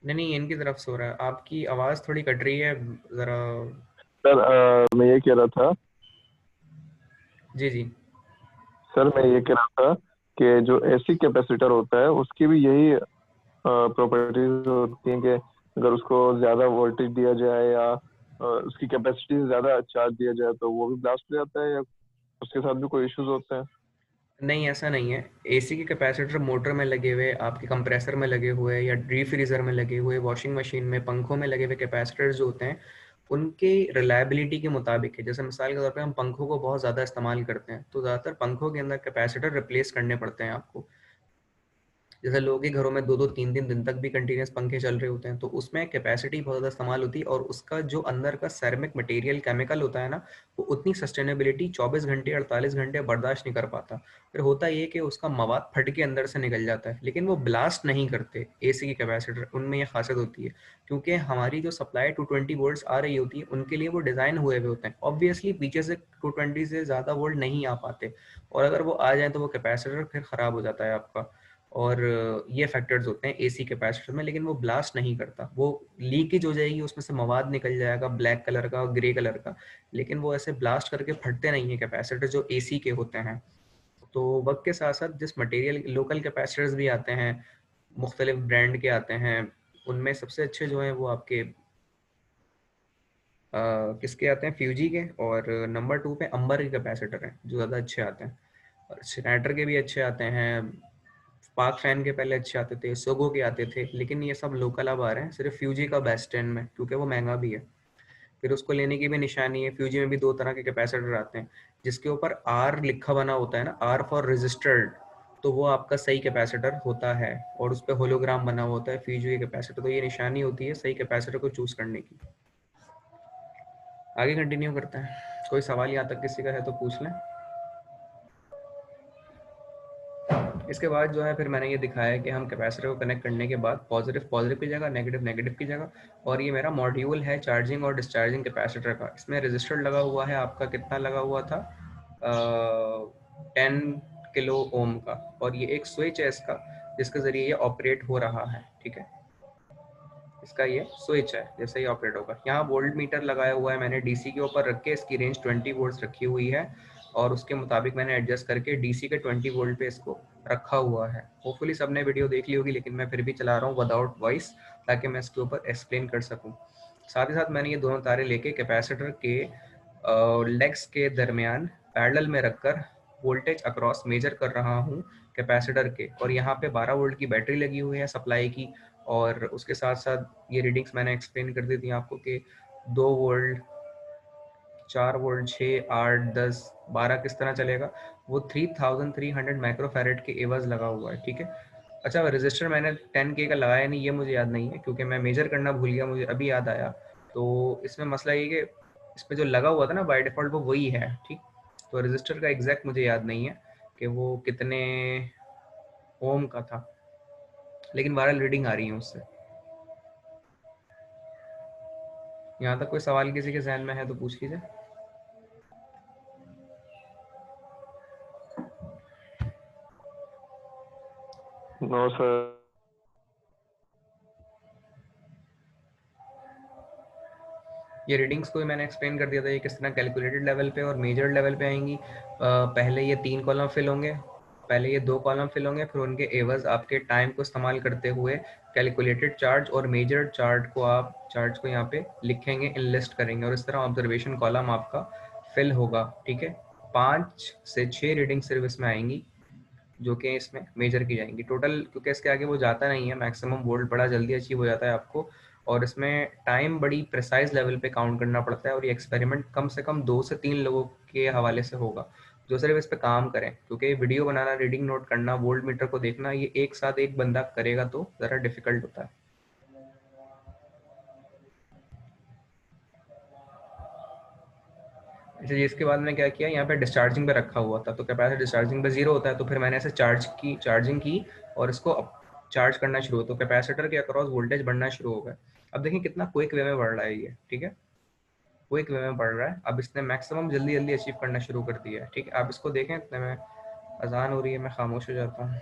A: नहीं, इनकी तरफ से हो रहा है। आपकी आवाज़ थोड़ी कट रही है ज़रा।
B: सर मैं ये कह रहा था
A: जी जी
B: सर मैं ये कह रहा था कि जो एसी कैपेसिटर होता है उसकी भी यही प्रॉपर्टीज होती हैं कि अगर उसको ज़्यादा वोल्टेज दिया जाए या उसकी कैपेसिटी से ज़्यादा चार्ज दिया जाए तो वो भी ब्लास्ट हो जाता है, या उसके साथ भी कोई इश्यूज होते हैं?
A: नहीं, ऐसा नहीं है। एसी के कैपेसिटर मोटर में लगे हुए, आपके कंप्रेसर में लगे हुए या डीप फ्रीजर में लगे हुए, वॉशिंग मशीन में, पंखों में लगे हुए कैपेसिटर्स जो होते हैं उनके रिलायबिलिटी के मुताबिक है। जैसे मिसाल के तौर पे हम पंखों को बहुत ज़्यादा इस्तेमाल करते हैं, तो ज़्यादातर पंखों के अंदर कैपेसिटर रिप्लेस करने पड़ते हैं आपको। जैसे लोगों के घरों में 2-2 3-3 दिन तक भी कंटिन्यूस पंखे चल रहे होते हैं, तो उसमें कैपेसिटी बहुत ज़्यादा इस्तेमाल होती है और उसका जो अंदर का सेरेमिक मटेरियल केमिकल होता है ना, वो उतनी सस्टेनेबिलिटी 24 घंटे 48 घंटे बर्दाश्त नहीं कर पाता। फिर होता ये कि उसका मवाद फट के अंदर से निकल जाता है, लेकिन वो ब्लास्ट नहीं करते एसी के कैपेसिटर। उनमें ये खासियत होती है क्योंकि हमारी जो सप्लाई 220 वोल्ट्स आ रही होती है उनके लिए वो डिज़ाइन हुए हुए होते हैं। ऑब्वियसली पीछे से 220 से ज़्यादा वोल्ट नहीं आ पाते, और अगर वो आ जाए तो वो कैपेसिटर फिर ख़राब हो जाता है आपका। और ये फैक्टर्स होते हैं एसी कैपेसिटर में, लेकिन वो ब्लास्ट नहीं करता। वो लीकेज हो जाएगी, उसमें से मवाद निकल जाएगा ब्लैक कलर का और ग्रे कलर का, लेकिन वो ऐसे ब्लास्ट करके फटते नहीं है कैपेसिटर जो एसी के होते हैं। तो वक्त के साथ साथ जिस मटेरियल, लोकल कैपेसिटर्स भी आते हैं, मुख्तलिफ ब्रांड के आते हैं, उनमें सबसे अच्छे जो हैं वो आपके किसके आते हैं, फ्यूजी के, और नंबर 2 पे अंबर के कैपेसिटर हैं जो ज़्यादा अच्छे आते हैं। और स्नाइडर के भी अच्छे आते हैं, पाक फैन के पहले अच्छे आते थे, सोगो के आते थे, लेकिन ये सब लोकल अब आ रहे हैं। सिर्फ फ्यूजी का बेस्ट है इनमें क्योंकि वो महंगा भी है। फिर उसको लेने की भी निशानी है। फ्यूजी में भी 2 तरह के कैपेसिटर आते हैं, जिसके ऊपर आर लिखा बना होता है ना, आर फॉर रजिस्टर्ड, तो वो आपका सही कैपेसिटर होता है, और उस पर होलोग्राम बना हुआ होता है फ्यूजी कैपेसिटर। तो ये निशानी होती है सही कैपेसिटर को चूज करने की। आगे कंटिन्यू करते हैं। कोई सवाल यहाँ तक किसी का है तो पूछ लें। इसके बाद जो है फिर मैंने ये दिखाया कि हम कैपेसिटर को कनेक्ट करने के बाद पॉजिटिव पॉजिटिव की जगह, नेगेटिव नेगेटिव की जगह, और ये मेरा मॉड्यूल है चार्जिंग और डिस्चार्जिंग कैपेसिटर का। इसमें रजिस्टर लगा हुआ है आपका, कितना लगा हुआ था, 10 किलो ओम का, और ये एक स्विच है इसका जिसके ज़रिए ये ऑपरेट हो रहा है। ठीक है, इसका ये स्विच है, जैसे ही ऑपरेट होगा। यहाँ वोल्ट मीटर लगाया हुआ है मैंने डीसी के ऊपर रख के, इसकी रेंज 20 वोल्ट्स रखी हुई है, और उसके मुताबिक मैंने एडजस्ट करके डीसी के 20 वोल्ट पे इसको रखा हुआ है। होपफुली सबने वीडियो देख ली होगी, लेकिन मैं फिर भी चला रहा हूँ विदाउट वॉइस ताकि मैं इसके ऊपर एक्सप्लेन कर सकूँ। साथ ही साथ मैंने ये दोनों तारे लेके कैपेसिटर के लेग्स के दरमियान पैरेलल में रखकर वोल्टेज अक्रॉस मेजर कर रहा हूँ कैपेसिटर के। और यहाँ पे 12 वोल्ट की बैटरी लगी हुई है सप्लाई की, और उसके साथ साथ ये रीडिंग्स मैंने एक्सप्लेन कर दी थी आपको कि 2 वोल्ट, 4 वोल्ट, 6, 8, 10, 12 किस तरह चलेगा। वो 3300 माइक्रोफैरेड के एवज लगा हुआ है। ठीक है, अच्छा रजिस्टर मैंने 10K का लगाया नहीं, ये मुझे याद नहीं है क्योंकि मैं मेजर करना भूल गया, मुझे अभी याद आया। तो इसमें मसला ये कि इस पे जो लगा हुआ था ना बाय डिफॉल्ट वो वही है, ठीक। तो रजिस्टर का एग्जैक्ट मुझे याद नहीं है कि वो कितने ओम का था, लेकिन बहरहाल रीडिंग आ रही है उससे। यहाँ तक कोई सवाल किसी के जहन में है तो पूछ लीजिए।
B: No sir.
A: ये रीडिंग्स को भी मैंने एक्सप्लेन कर दिया था, ये किस तरह कैलकुलेटेड लेवल पे और मेजर लेवल पे आएंगी। पहले ये 3 कॉलम फिल होंगे, पहले ये 2 कॉलम फिल होंगे, फिर उनके एवज आपके टाइम को इस्तेमाल करते हुए कैलकुलेटेड चार्ज और मेजर चार्ज को आप चार्ज को यहाँ पे लिखेंगे, इनलिस्ट करेंगे, और इस तरह ऑब्जर्वेशन कॉलम आपका फिल होगा, ठीक है। 5 से 6 रीडिंग सिर्फ इसमें आएंगी जो कि इसमें मेजर की जाएंगी टोटल, क्योंकि इसके आगे वो जाता नहीं है, मैक्सिमम वोल्ट बड़ा जल्दी अचीव हो जाता है आपको, और इसमें टाइम बड़ी प्रिसाइज लेवल पे काउंट करना पड़ता है। और ये एक्सपेरिमेंट कम से कम 2 से 3 लोगों के हवाले से होगा जो सिर्फ इस पे काम करें, क्योंकि वीडियो बनाना, रीडिंग नोट करना, वोल्ट मीटर को देखना, ये एक साथ एक बंदा करेगा तो ज़रा डिफिकल्ट होता है। अच्छा, इसके बाद मैंने क्या किया, यहाँ पे डिस्चार्जिंग पे रखा हुआ था, तो कैपेसिटर डिस्चार्जिंग पे 0 होता है, तो फिर मैंने ऐसे चार्जिंग की और इसको चार्ज करना शुरू हो, तो कैपेसिटर के अक्रॉस वोल्टेज बढ़ना शुरू हो गया। अब देखिए कितना क्विक वे में बढ़ रहा है ये, ठीक है, क्विक वे में बढ़ रहा है। अब इसने मैक्सिमम जल्दी जल्दी अचीव करना शुरू कर दिया है, ठीक है। आप इसको देखें, इतने में अजान हो रही है, मैं खामोश हो जाता हूँ।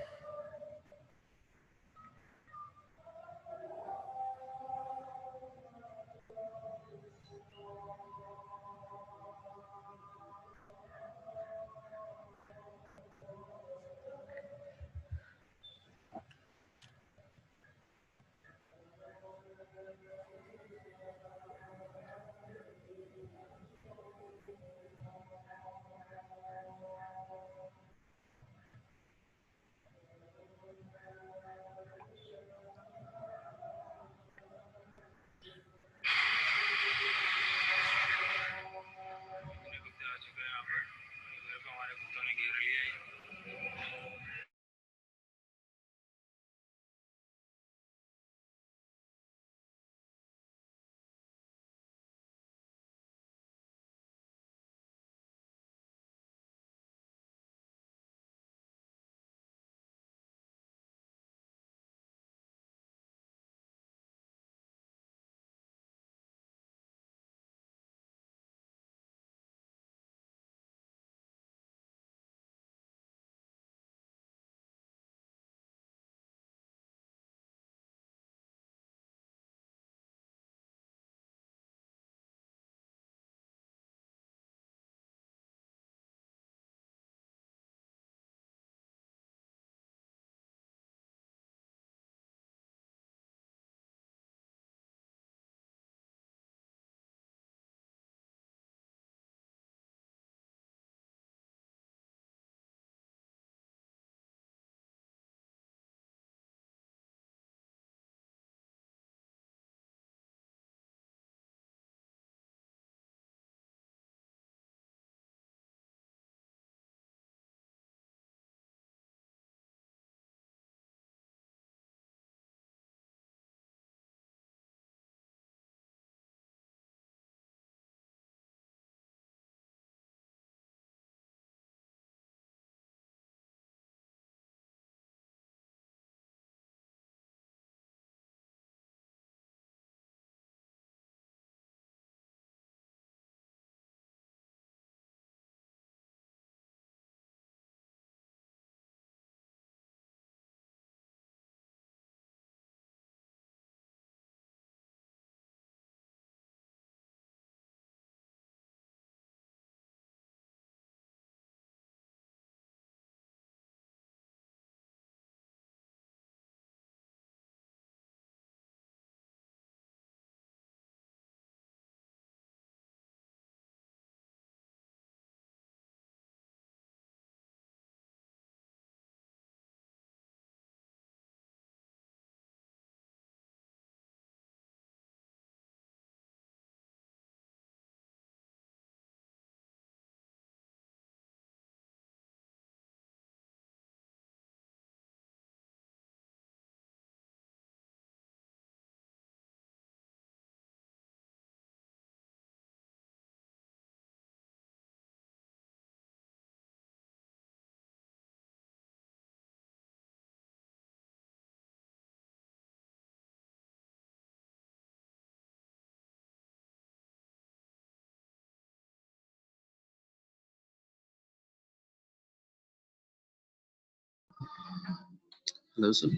D: Hello sir.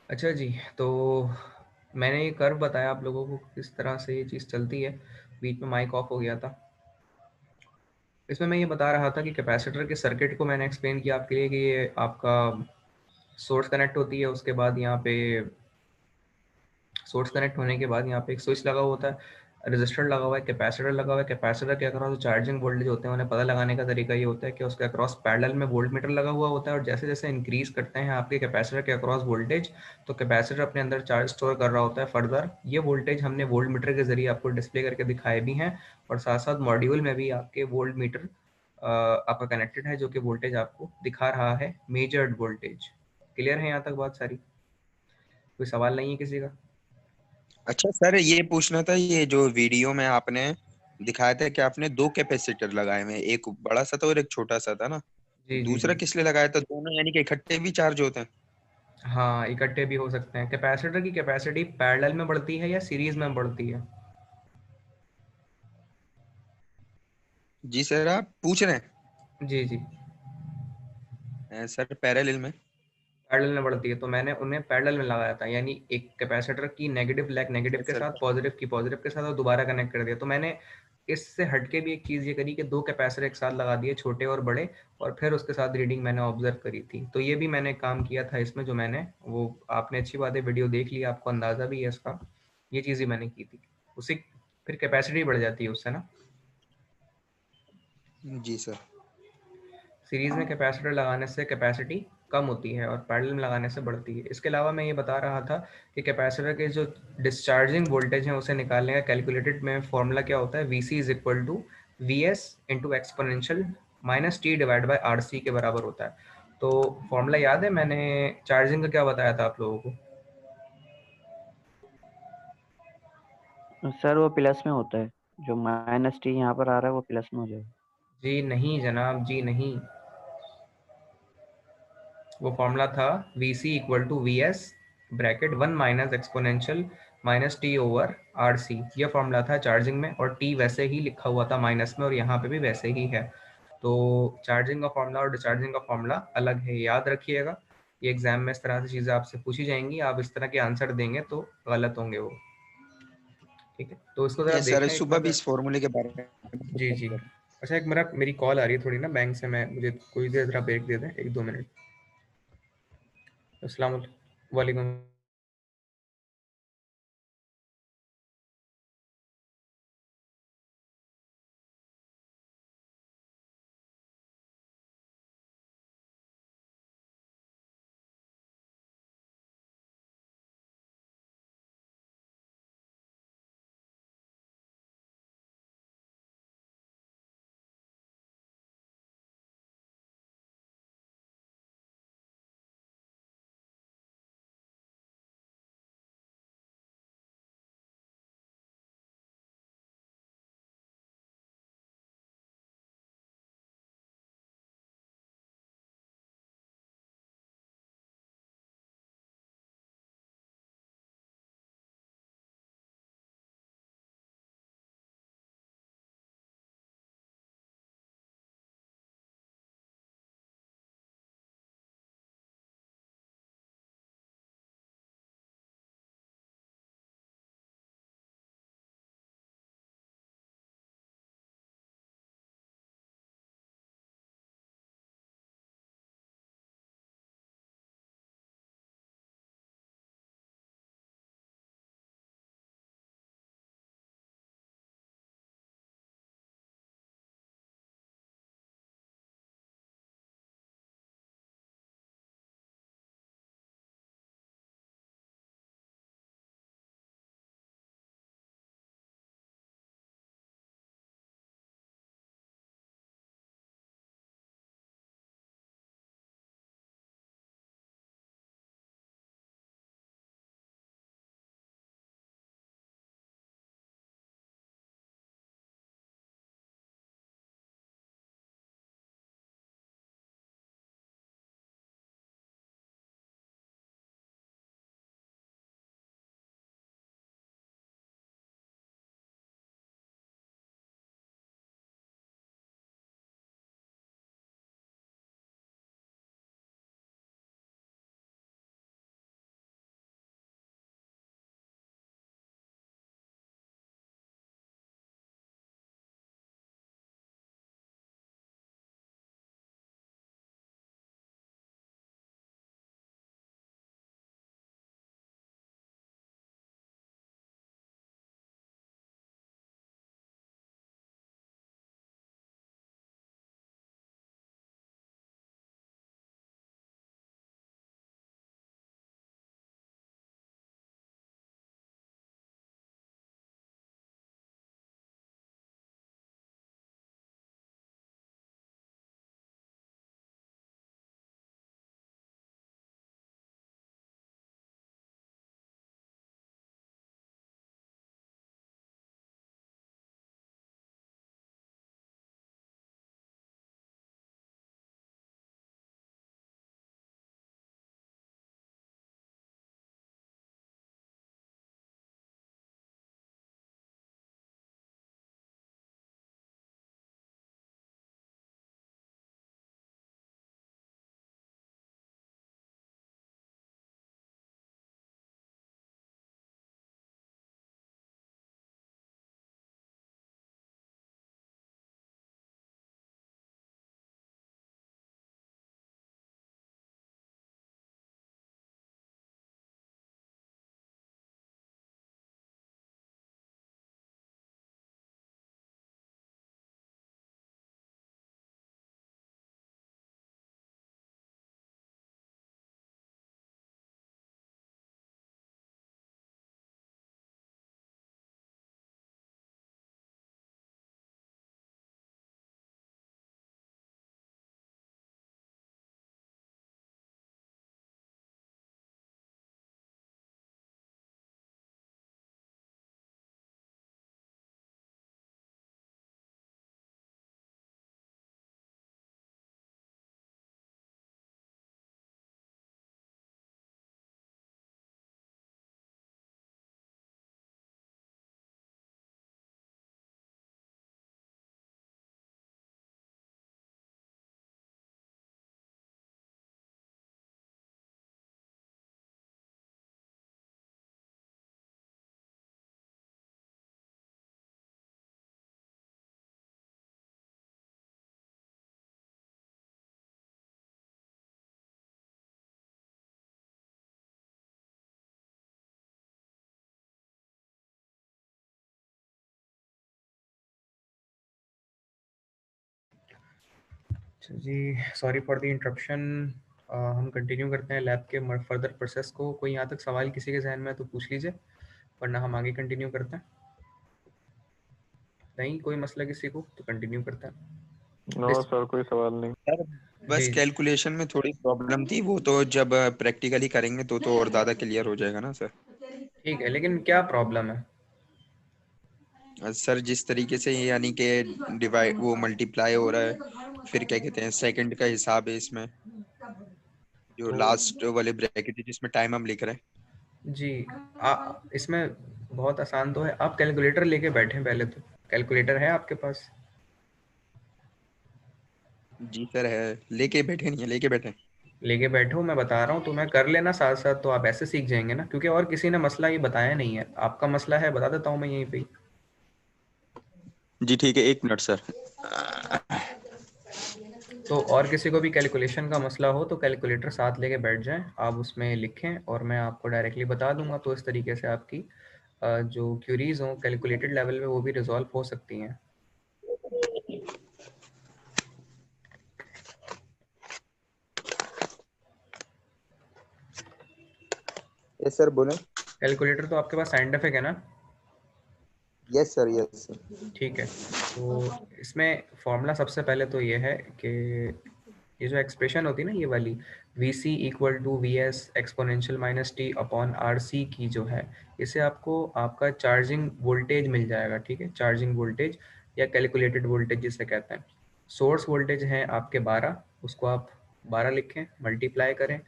A: अच्छा जी, तो मैंने ये कर्व बताया आप लोगों को किस तरह से ये चीज़ चलती है। बीच में माइक ऑफ हो गया था। इसमें मैं ये बता रहा था कि कैपेसिटर के सर्किट को मैंने एक्सप्लेन किया आपके लिए कि ये आपका सोर्स कनेक्ट होती है, उसके बाद यहाँ पे सोर्स कनेक्ट होने के बाद यहाँ पे एक स्विच लगा हुआ होता है, रजिस्टर लगा हुआ है, कैपेसिटर लगा हुआ है। कैपेसिटर के अक्रॉस जो चार्जिंग वोल्टेज होते हैं उन्हें पता लगाने का तरीका ये होता है कि उसके अक्रॉस पैरेलल में वोल्ट मीटर लगा हुआ होता है, और जैसे जैसे इंक्रीज करते हैं आपके कैपेसिटर के अक्रॉस वोल्टेज, तो कैपेसिटर अपने अंदर चार्ज स्टोर कर रहा होता है फर्दर। ये वोल्टेज हमने वोल्ट मीटर के जरिए आपको डिस्प्ले करके दिखाए भी हैं, और साथ साथ मॉड्यूल में भी आपके वोल्ट मीटर आपका कनेक्टेड है, जो कि वोल्टेज आपको दिखा रहा है, मेजर्ड वोल्टेज। क्लियर है यहाँ तक बात सारी? कोई सवाल नहीं है किसी का?
E: अच्छा सर, ये पूछना था, ये जो वीडियो में आपने दिखाया था कि आपने दो कैपेसिटर लगाए हुए हैं, एक बड़ा सा था और एक छोटा सा था ना, तो
A: जी जी
E: दूसरा
A: जी।
E: किस लिए लगाया था? दोनों यानी कि इकट्ठे भी चार्ज होते हैं?
A: हाँ, इकट्ठे भी हो सकते हैं। कैपेसिटर की कैपेसिटी पैरेलल में बढ़ती है या सीरीज में बढ़ती है?
E: जी सर, आप पूछ रहे
A: जी जी,
E: हैं सर पैरेलल में।
A: पैरेलल में बढ़ती है, तो मैंने उन्हें पैरेलल में लगाया था, यानी एक कैपेसिटर की नेगेटिव लेग नेगेटिव
E: यस
A: के
E: सर।
A: साथ, पॉजिटिव की पॉजिटिव के साथ, और दोबारा कनेक्ट कर दिया। तो मैंने इससे हटके भी एक चीज़ ये करी कि दो कैपेसिटर एक साथ लगा दिए, छोटे और बड़े, और फिर उसके साथ रीडिंग मैंने ऑब्जर्व करी थी। तो ये भी मैंने काम किया था इसमें, जो मैंने वो आपने अच्छी बात है वीडियो देख लिया, आपको अंदाज़ा भी है इसका। ये चीज़ ही मैंने की थी। उसी फिर कैपेसिटी बढ़ जाती है उससे ना।
E: जी सर।
A: सीरीज में कैपेसिटर लगाने से कैपेसिटी कम होती है और पैरेलल में लगाने से बढ़ती है। इसके अलावा मैं ये बता रहा था कि कैपेसिटर के जो डिस्चार्जिंग वोल्टेज है उसे निकालने का कैलकुलेटेड में फॉर्मूला क्या होता है, V C is equal to V S into exponential minus T divide by R C के बराबर होता है। तो फॉर्मूला याद है, मैंने चार्जिंग का क्या बताया था आप लोगों को?
C: सर वो प्लस में होता है, जो माइनस टी यहाँ पर आ रहा है वो प्लस में हो जाएगा।
A: जी नहीं जनाब, जी नहीं। वो फॉर्मूला था V C equal to V S bracket one minus exponential minus T over R C. ये फॉर्मूला था चार्जिंग में, और टी वैसे ही लिखा हुआ था माइनस में, और यहाँ पे भी वैसे ही है। तो चार्जिंग का फॉर्मूला और डिस्चार्जिंग का फॉर्मूला अलग है, याद रखिएगा। ये एग्जाम में इस तरह से चीज़ें आपसे पूछी जाएंगी, आप इस तरह के आंसर देंगे तो गलत होंगे वो। ठीक है, तो इसको ज़रा
E: ये सर
A: देखना एक
E: सुबह
A: बार।
E: भी इस फॉर्मूले के बारे में
A: जी
E: discuss
A: जी।
E: करें।
A: अच्छा, एक मेरी कॉल आ रही है थोड़ी ना बैंक से, मैं मुझे कोई देर ज़रा ब्रेक दे दें, एक दो मिनट। अस्सलाम वालेकुम। जी सॉरी फॉर द इंटरप्शन। हम कंटिन्यू करते हैं लैब के फर्दर प्रोसेस को। कोई यहाँ तक सवाल किसी के जहन में तो पूछ लीजिए, वरना हम आगे कंटिन्यू करते हैं। नहीं कोई मसला किसी को तो कंटिन्यू करते हैं।
B: नो सर, कोई सवाल नहीं।
E: सर बस
A: जी
E: कैलकुलेशन में थोड़ी प्रॉब्लम थी, वो तो जब प्रैक्टिकली करेंगे तो और ज्यादा क्लियर हो जाएगा ना सर।
A: ठीक है, लेकिन क्या प्रॉब्लम है?
E: सर जिस तरीके से यानी कि डिवाइड वो मल्टीप्लाई हो रहा है, फिर क्या कहते हैं सेकंड का हिसाब है इसमें, जो
A: तो
E: लास्ट वाले ब्रैकेट है जिसमें टाइम हम लिख रहे
A: जी इसमें बहुत आसान तो है। आप कैलकुलेटर लेके बैठे पहले तो। कैलकुलेटर है आपके पास?
E: हैं। जी सर है, लेके बैठे नहीं है, लेके बैठे हैं।
A: लेके बैठो, मैं बता रहा हूँ तो मैं कर लेना साथ साथ, तो आप ऐसे सीख जाएंगे ना, क्योंकि और किसी ने मसला ये बताया नहीं है। आपका मसला है, बता देता हूँ मैं यहीं पे ही।
E: जी ठीक है, एक मिनट सर।
A: तो और किसी को भी कैलकुलेशन का मसला हो तो कैलकुलेटर साथ लेके बैठ जाएं, आप उसमें लिखें और मैं आपको डायरेक्टली बता दूंगा। तो इस तरीके से आपकी जो क्यूरीज हों कैलकुलेटेड लेवल में वो भी रिजॉल्व हो सकती हैं।
E: यस सर बोले।
A: कैलकुलेटर तो आपके पास साइंटिफिक है ना?
E: Yes sir, yes sir.
A: ठीक है। तो इसमें फॉर्मूला सबसे पहले तो ये है कि ये जो एक्सप्रेशन होती है ना, ये वाली V C equal to V S exponential minus T upon R C की जो है, इसे आपको आपका चार्जिंग वोल्टेज मिल जाएगा। ठीक है, चार्जिंग वोल्टेज या कैलकुलेटेड वोल्टेज जिसे कहते हैं। सोर्स वोल्टेज है आपके 12, उसको आप 12 लिखें, मल्टीप्लाई करें।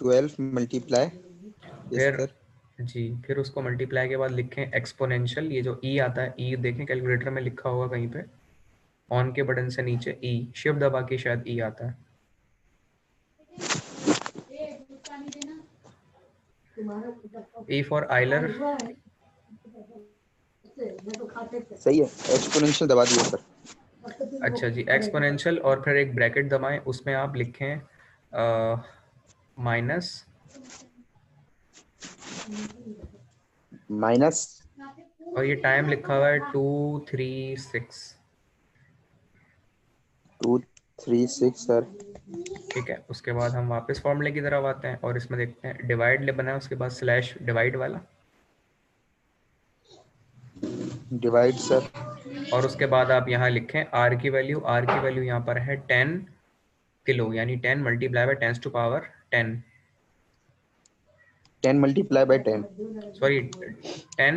E: 12 मल्टीप्लाई। यस
A: फिर
E: सर।
A: जी फिर उसको मल्टीप्लाई के बाद लिखें एक्सपोनेंशियल, ये जो ई आता है, ई देखें कैलकुलेटर में लिखा होगा कहीं पे, ऑन के बटन से नीचे ई, शिफ्ट दबा के शायद ई आता है। E for Euler.
E: सही है, एक्सपोनेंशियल दबा दिया सर।
A: अच्छा जी, एक्सपोनेंशियल और फिर एक ब्रैकेट दबाएं, उसमें आप लिखें माइनस,
E: माइनस
A: और ये टाइम लिखा हुआ है 236।
E: 236 सर।
A: ठीक है, उसके बाद हम वापस फॉर्मूले की तरफ आते हैं और इसमें देखते हैं डिवाइड ले बना है, उसके बाद स्लैश डिवाइड वाला,
E: डिवाइड सर।
A: और उसके बाद आप यहाँ लिखें आर की वैल्यू। आर की वैल्यू यहाँ पर है 10 किलो, यानी 10 multiply by 10 to power 10।
E: 10 multiply by 10।
A: Sorry 10,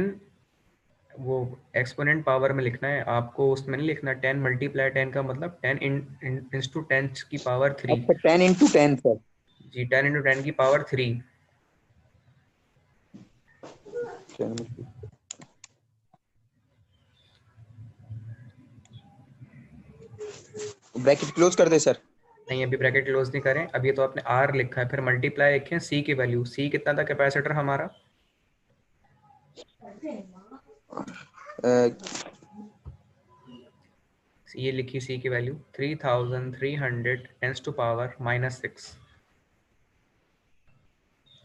A: वो एक्सपोनेंट पावर में लिखना है आपको, उसमें नहीं लिखना 10 मल्टीप्लाई 10 का मतलब 10 इंटू 10 की पावर 3।
E: अच्छा 10 इंटू 10 सर।
A: जी 10 इंटू 10 की पावर 3।
E: ब्रैकेट क्लोज कर दे सर।
A: नहीं अभी ब्रैकेट क्लोज नहीं करें, अभी तो आपने आर लिखा है, फिर मल्टीप्लाई लिखें सी की वैल्यू। सी कितना था कैपेसिटर हमारा? ये लिखी सी की वैल्यू 3300 10 टू पावर -6।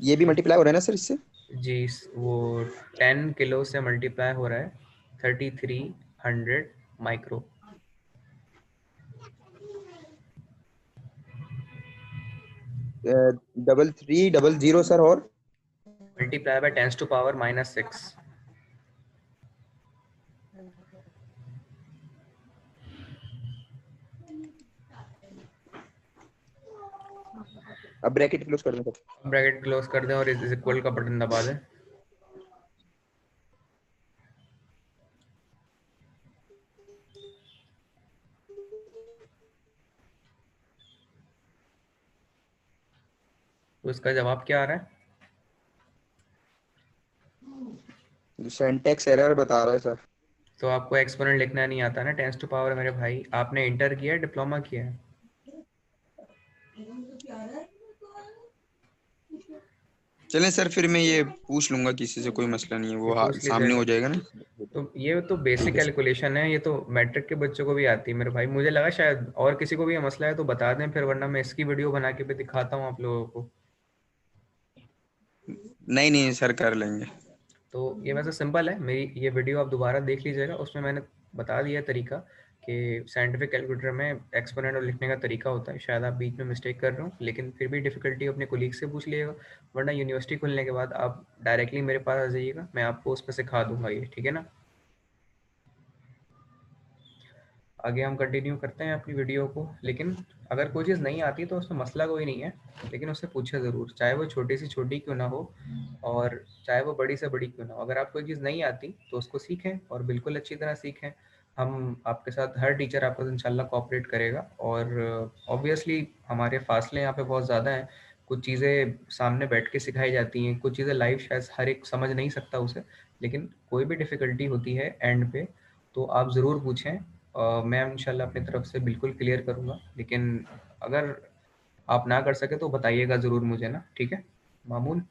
E: ये भी मल्टीप्लाई हो रहा है ना सर इससे?
A: जी वो 10 किलो से मल्टीप्लाई हो रहा है 3300 माइक्रो।
E: डबल 300 सर, और
A: मल्टीप्लाई बाय 10 टू पावर -6।
E: अब ब्रैकेट क्लोज कर दें सर।
A: ब्रैकेट क्लोज कर दें और इज इक्वल का बटन दबा दें। तो इसका जवाब क्या आ रहा है?
E: सिंटैक्स एरर बता रहा है सर।
A: तो आपको एक्सपोनेंट लिखना नहीं आता ना 10 टू पावर, मेरे भाई आपने इंटर किया है, डिप्लोमा किया है?
E: चलें सर, फिर मैं ये पूछ लूंगा किसी से, कोई मसला नहीं है,
A: ये
E: वो
A: पूछ
E: सामने
A: लीजिएगा।
E: हो जाएगा ना।
A: तो ये तो बेसिक
E: ठीक है सर।
A: कैलकुलेशन है, ये तो मैट्रिक के बच्चों को भी आती है मेरे भाई। मुझे लगा शायद और किसी को भी ये मसला है तो बता दें फिर, वरना मैं इसकी वीडियो बना के भी दिखाता हूँ आप लोगों को।
E: नहीं नहीं सर, कर लेंगे।
A: तो ये वैसे सिंपल है, मेरी ये वीडियो आप दोबारा देख लीजिएगा, उसमें मैंने बता दिया तरीका कि साइंटिफिक कैलकुलेटर में एक्सपोनेंट और लिखने का तरीका होता है, शायद आप बीच में मिस्टेक कर रहे हो, लेकिन फिर भी डिफिकल्टी अपने कोलीग से पूछ लीजिएगा, वरना यूनिवर्सिटी खुलने के बाद आप डायरेक्टली मेरे पास आ जाइएगा, मैं आपको उसमें सिखा दूंगा ये, ठीक है ना। आगे हम कंटिन्यू करते हैं अपनी वीडियो को, लेकिन अगर कोई चीज़ नहीं आती तो उसमें मसला कोई नहीं है, लेकिन उससे पूछे ज़रूर, चाहे वो छोटी से छोटी क्यों ना हो और चाहे वो बड़ी से बड़ी क्यों ना हो। अगर आपको कोई चीज़ नहीं आती तो उसको सीखें और बिल्कुल अच्छी तरह सीखें। हम आपके साथ, हर टीचर आपको इंशाल्लाह कोऑपरेट करेगा। और ऑब्वियसली हमारे फासले यहाँ पे बहुत ज़्यादा हैं, कुछ चीज़ें सामने बैठ के सिखाई जाती हैं, कुछ चीज़ें लाइव शायद हर एक समझ नहीं सकता उसे, लेकिन कोई भी डिफ़िकल्टी होती है एंड पे तो आप ज़रूर पूछें। मैं इंशाल्लाह अपनी तरफ से बिल्कुल क्लियर करूँगा, लेकिन अगर आप ना कर सके तो बताइएगा ज़रूर मुझे ना, ठीक है मामून।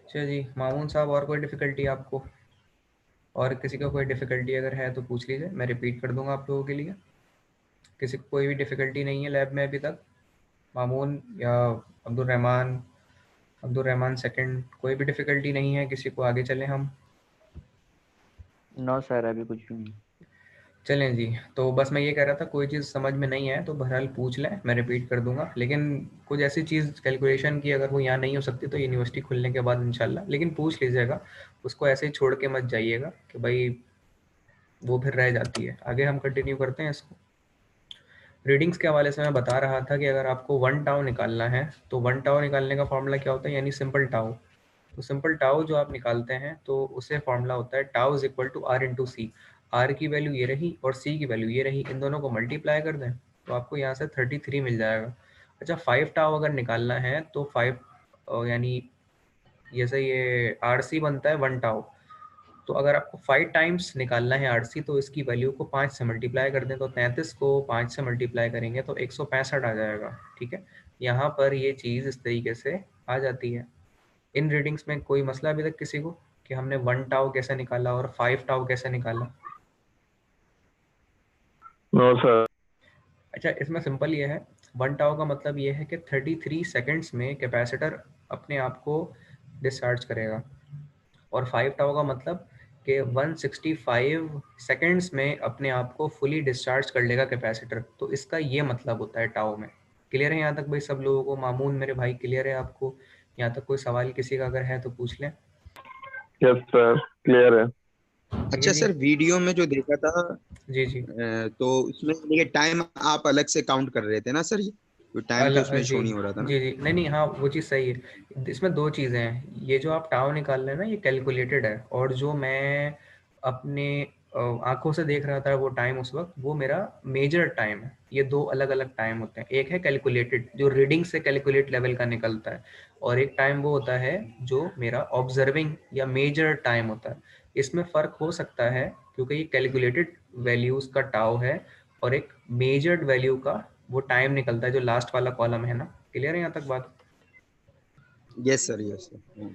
A: अच्छा जी मामून साहब, और कोई डिफ़िकल्टी आपको, और किसी को कोई डिफ़िकल्टी अगर है तो पूछ लीजिए, मैं रिपीट कर दूंगा आप लोगों के लिए। किसी को कोई भी डिफ़िकल्टी नहीं है लैब में अभी तक? मामून या अब्दुल रहमान सेकंड, कोई भी डिफ़िकल्टी नहीं है किसी को? आगे चलें हम।
C: नो सर, अभी कुछ भी नहीं।
A: चलें जी, तो बस मैं ये कह रहा था, कोई चीज़ समझ में नहीं आए तो बहरहाल पूछ लें, मैं रिपीट कर दूंगा। लेकिन कुछ ऐसी चीज़ कैलकुलेशन की अगर वो यहाँ नहीं हो सकती तो यूनिवर्सिटी खुलने के बाद इंशाल्लाह, लेकिन पूछ लीजिएगा, उसको ऐसे ही छोड़ के मत जाइएगा कि भाई वो फिर रह जाती है। आगे हम कंटिन्यू करते हैं इसको। रीडिंग्स के हवाले से मैं बता रहा था कि अगर आपको वन टाउ निकालना है तो वन टाउ निकालने का फॉर्मूला क्या होता है, यानी सिंपल टाउ। तो सिंपल टाउ जो आप निकालते हैं तो उसे फॉर्मूला होता है tau is equal to R into C. R की वैल्यू ये रही और सी की वैल्यू ये रही, इन दोनों को मल्टीप्लाई कर दें तो आपको यहाँ से 33 मिल जाएगा। अच्छा, 5 टाउ अगर निकालना है तो 5 यानी जैसे ये आर सी बनता है 1 टाउ, तो अगर आपको 5 टाइम्स निकालना है आर सी तो इसकी वैल्यू को 5 से मल्टीप्लाई कर दें, तो 33 को 5 से मल्टीप्लाई करेंगे तो 165 आ जाएगा, ठीक है। यहाँ पर ये चीज़ इस तरीके से आ जाती है। इन रीडिंग्स में कोई मसला अभी तक किसी को कि हमने 1 टाउ कैसे निकाला और 5 टाउ कैसे निकाला?
B: No sir.
A: अच्छा, इसमें सिंपल ये है, 1 टाउ का मतलब ये है कि 33 सेकंड्स में कैपेसिटर अपने आप को डिस्चार्ज करेगा, और 5 टाउ का मतलब कि 165 सेकंड्स में अपने आप को फुली डिस्चार्ज कर लेगा कैपेसिटर। तो इसका ये मतलब होता है टाउ में। क्लियर है यहाँ तक भाई सब लोगों को? मामून मेरे भाई क्लियर है आपको? यहाँ तक कोई सवाल किसी का अगर है तो पूछ लें।
B: यस सर, क्लियर है।
A: ठीक है
E: अच्छा
A: जी।
E: सर, वीडियो में जो देखा था
A: जी जी।
E: तो उसमें ये टाइम आप अलग से काउंट कर रहे थे ना सर? ये टाइम तो उसमें
A: जी
E: शो नहीं हो रहा था ना?
A: जी जी, नहीं नहीं, हाँ वो चीज़ सही है। इसमें दो चीज़ें हैं, ये जो आप टाउ निकाल रहे हैं ना ये कैलकुलेटेड है, और जो मैं अपने आंखों से देख रहा था वो टाइम उस वक्त, वो मेरा मेजर टाइम है। ये दो अलग अलग टाइम होते हैं, एक है कैलकुलेटेड जो रीडिंग से कैलकुलेट लेवल का निकलता है, और एक टाइम वो होता है जो मेरा ऑब्जर्विंग या मेजर टाइम होता है। इसमें फ़र्क हो सकता है क्योंकि ये कैलकुलेटेड वैल्यूज़ का टाउ है, और एक मेजर्ड वैल्यू का वो टाइम निकलता है जो लास्ट वाला कॉलम है ना। क्लियर है यहाँ तक बात?
E: Yes sir, yes sir.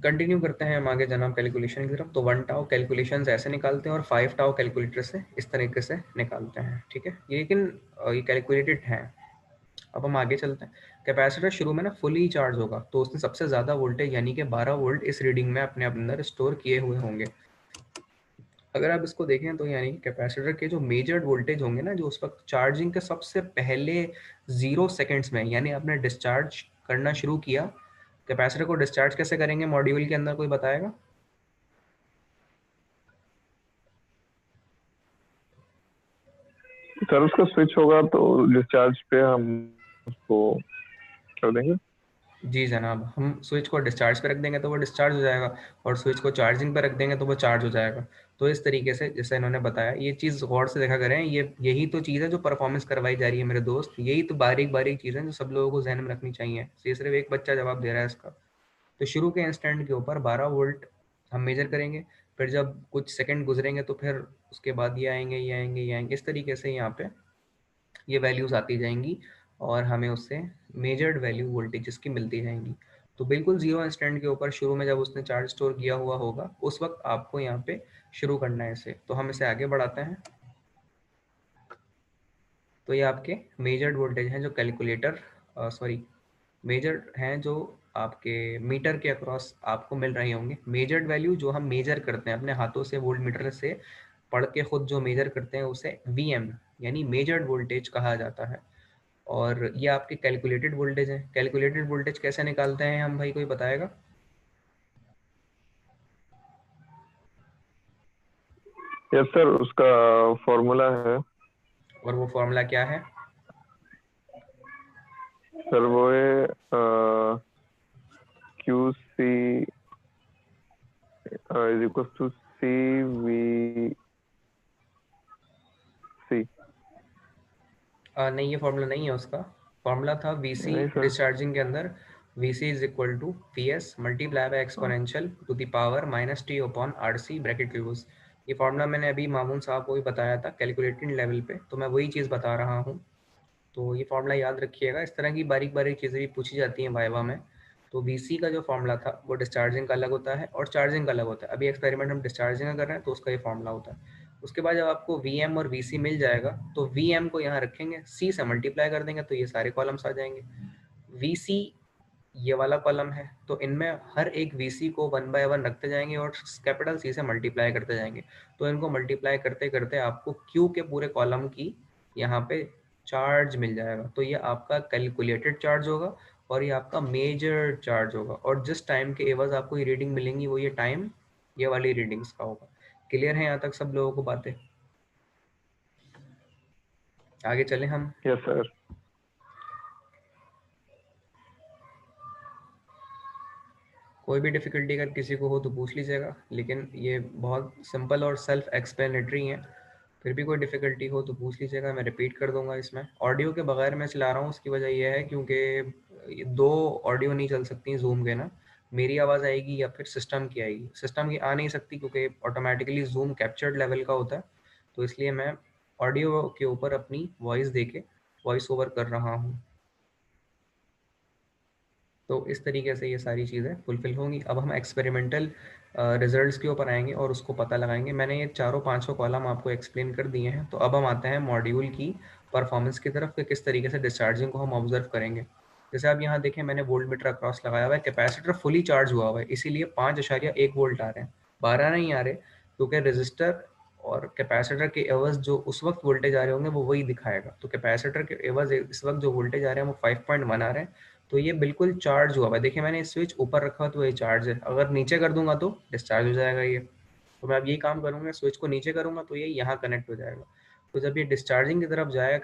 A: Continue करते हैं हम आगे जनाब कैलकुलेशन की तरफ। तो 1 टाउ कैलकुलेशंस ऐसे निकालते हैं और 5 टाउ कैलकुलेटर से इस तरीके से निकालते हैं, ठीक है। लेकिन ये कैलकुलेटेड है। अब हम आगे चलते हैं। कैपेसिटर शुरू में ना फुली चार्ज होगा तो उसने सबसे ज़्यादा वोल्टेज यानी कि 12 वोल्ट इस रीडिंग में अपने अंदर स्टोर किए हुए होंगे। अगर आप इसको देखें तो यानी कैपेसिटर के जो मेजर्ड वोल्टेज होंगे ना, जो उस वक्त चार्जिंग के सबसे पहले 0 सेकंड्स में, यानी आपने डिस्चार्ज करना शुरू किया, कैपेसिटर को डिस्चार्ज कैसे करेंगे मॉड्यूल के अंदर, कोई बताएगा?
B: सर उसका स्विच होगा तो डिस्चार्ज पे हम उसको कर देंगे।
A: जी जनाब, हम स्विच को डिस्चार्ज पे रख देंगे तो वो डिस्चार्ज हो जाएगा, और स्विच को चार्जिंग पे रख देंगे तो वो चार्ज हो जाएगा। तो इस तरीके से जैसे इन्होंने बताया, ये चीज़ गौर से देखा करें, यही तो चीज़ है जो परफॉर्मेंस करवाई जा रही है मेरे दोस्त। यही तो बारीक बारीक चीज़ें जो सब लोगों को जहन में रखनी चाहिए। ये सिर्फ एक बच्चा जवाब दे रहा है इसका। तो शुरू के इंस्टेंट के ऊपर 12 वोल्ट हम मेजर करेंगे, फिर जब कुछ सेकंड गुजरेंगे तो फिर उसके बाद ये आएंगे, ये आएंगे, ये आएंगे, इस तरीके से यहाँ पे ये वैल्यूज़ आती जाएंगी, और हमें उससे मेजर्ड वैल्यू वोल्टेज की मिलती जाएंगी। तो बिल्कुल जीरो इंस्टेंट के ऊपर शुरू में जब उसने चार्ज स्टोर किया हुआ होगा उस वक्त आपको यहाँ पे शुरू करना है इसे। तो हम इसे आगे बढ़ाते हैं। तो ये आपके मेजर्ड वोल्टेज हैं जो कैलकुलेटर, सॉरी, मेजर्ड हैं जो आपके मीटर के अक्रॉस आपको मिल रही होंगी। मेजर्ड वैल्यू जो हम मेजर करते हैं अपने हाथों से, वोल्ट मीटर से पढ़ के खुद जो मेजर करते हैं उसे वीएम यानी मेजर्ड वोल्टेज कहा जाता है। और ये आपके कैलकुलेटेड वोल्टेज है। कैलकुलेटेड वोल्टेज कैसे निकालते हैं हम, भाई कोई बताएगा?
B: यस सर, उसका फॉर्मूला है।
A: और वो फॉर्मूला क्या है?
B: सर वो है Q C is equal to C V C.
A: नहीं, ये फॉर्मूला नहीं है उसका। फॉर्मूला था वीसी
B: नहीं सर।
A: डिस्चार्जिंग के अंदर, VC is equal to VS multiply by exponential to the power minus T upon RC bracket close. ये फॉर्मूला मैंने अभी मामून साहब को भी बताया था कैलकुलेटेड लेवल पे, तो मैं वही चीज़ बता रहा हूँ। तो ये फॉर्मूला याद रखिएगा। इस तरह की बारीक बारीक चीज़ें भी पूछी जाती हैं वाइवा में। तो वीसी का जो फॉर्मूला था वो डिस्चार्जिंग का अलग होता है और चार्जिंग का अलग होता है। अभी एक्सपेरिमेंट हम डिस्चार्जिंग का कर रहे हैं तो उसका ये फॉर्मूला होता है। उसके बाद जब आपको वीएम और वीसी मिल जाएगा तो वीएम को यहाँ रखेंगे, सी से मल्टीप्लाई कर देंगे तो ये सारे कॉलम्स आ जाएंगे। वीसी ये वाला कॉलम है, तो इनमें हर एक वीसी को 1 बाय 1 रखते जाएंगे और कैपिटल सी से मल्टीप्लाई करते जाएंगे। तो इनको मल्टीप्लाई करते करते आपको क्यू के पूरे कॉलम की यहाँ पे चार्ज मिल जाएगा। तो ये आपका कैलकुलेटेड चार्ज होगा और ये आपका मेजर चार्ज होगा। और जिस टाइम के एवज आपको ये रीडिंग मिलेंगी वो ये टाइम ये वाली रीडिंग्स का होगा। क्लियर है यहाँ तक सब लोगों को बातें? आगे चलें हम।
B: Yes sir.
A: कोई भी डिफ़िकल्टी अगर किसी को हो तो पूछ लीजिएगा, लेकिन ये बहुत सिंपल और सेल्फ एक्सप्लेनेटरी है। फिर भी कोई डिफ़िकल्टी हो तो पूछ लीजिएगा, मैं रिपीट कर दूंगा। इसमें ऑडियो के बगैर मैं चला रहा हूँ, उसकी वजह यह है क्योंकि ये 2 ऑडियो नहीं चल सकती जूम के ना। मेरी आवाज़ आएगी या फिर सिस्टम की आएगी। सिस्टम की आ नहीं सकती क्योंकि ऑटोमेटिकली जूम कैप्चर्ड लेवल का होता है, तो इसलिए मैं ऑडियो के ऊपर अपनी वॉइस दे के वॉइस ओवर कर रहा हूँ। तो इस तरीके से ये सारी चीज़ें फुलफिल होंगी। अब हम एक्सपेरिमेंटल रिजल्ट्स के ऊपर आएंगे और उसको पता लगाएंगे। मैंने ये चारों पांचों कॉलम आपको एक्सप्लेन कर दिए हैं। तो अब हम आते हैं मॉड्यूल की परफॉर्मेंस की तरफ कि किस तरीके से डिस्चार्जिंग को हम ऑब्जर्व करेंगे। जैसे आप यहाँ देखें, मैंने वोल्ट मीटर अक्रॉस लगाया हुआ है, कैपेसिटर फुली चार्ज हुआ हुआ है, इसीलिए 5.1 वोल्ट आ रहे हैं, 12 नहीं आ रहे, क्योंकि रजिस्टर और कैपेसिटर के एवज जो उस वक्त वोल्टेज आ रहे होंगे वो वही दिखाएगा। तो कैपेसिटर के एवज इस वक्त जो वोल्टेज आ रहे हैं वो 5.1 आ रहे हैं, तो ये बिल्कुल चार्ज हुआ है। देखिए मैंने स्विच ऊपर रखा तो ये चार्ज है, अगर नीचे कर दूंगा तो डिस्चार्ज हो जाएगा ये। तो मैं अब यही काम करूंगा, स्विच को नीचे करूंगा तो ये यहाँ कनेक्ट हो जाएगा। तो जब ये डिस्चार्जिंग की तरफ जाएगा,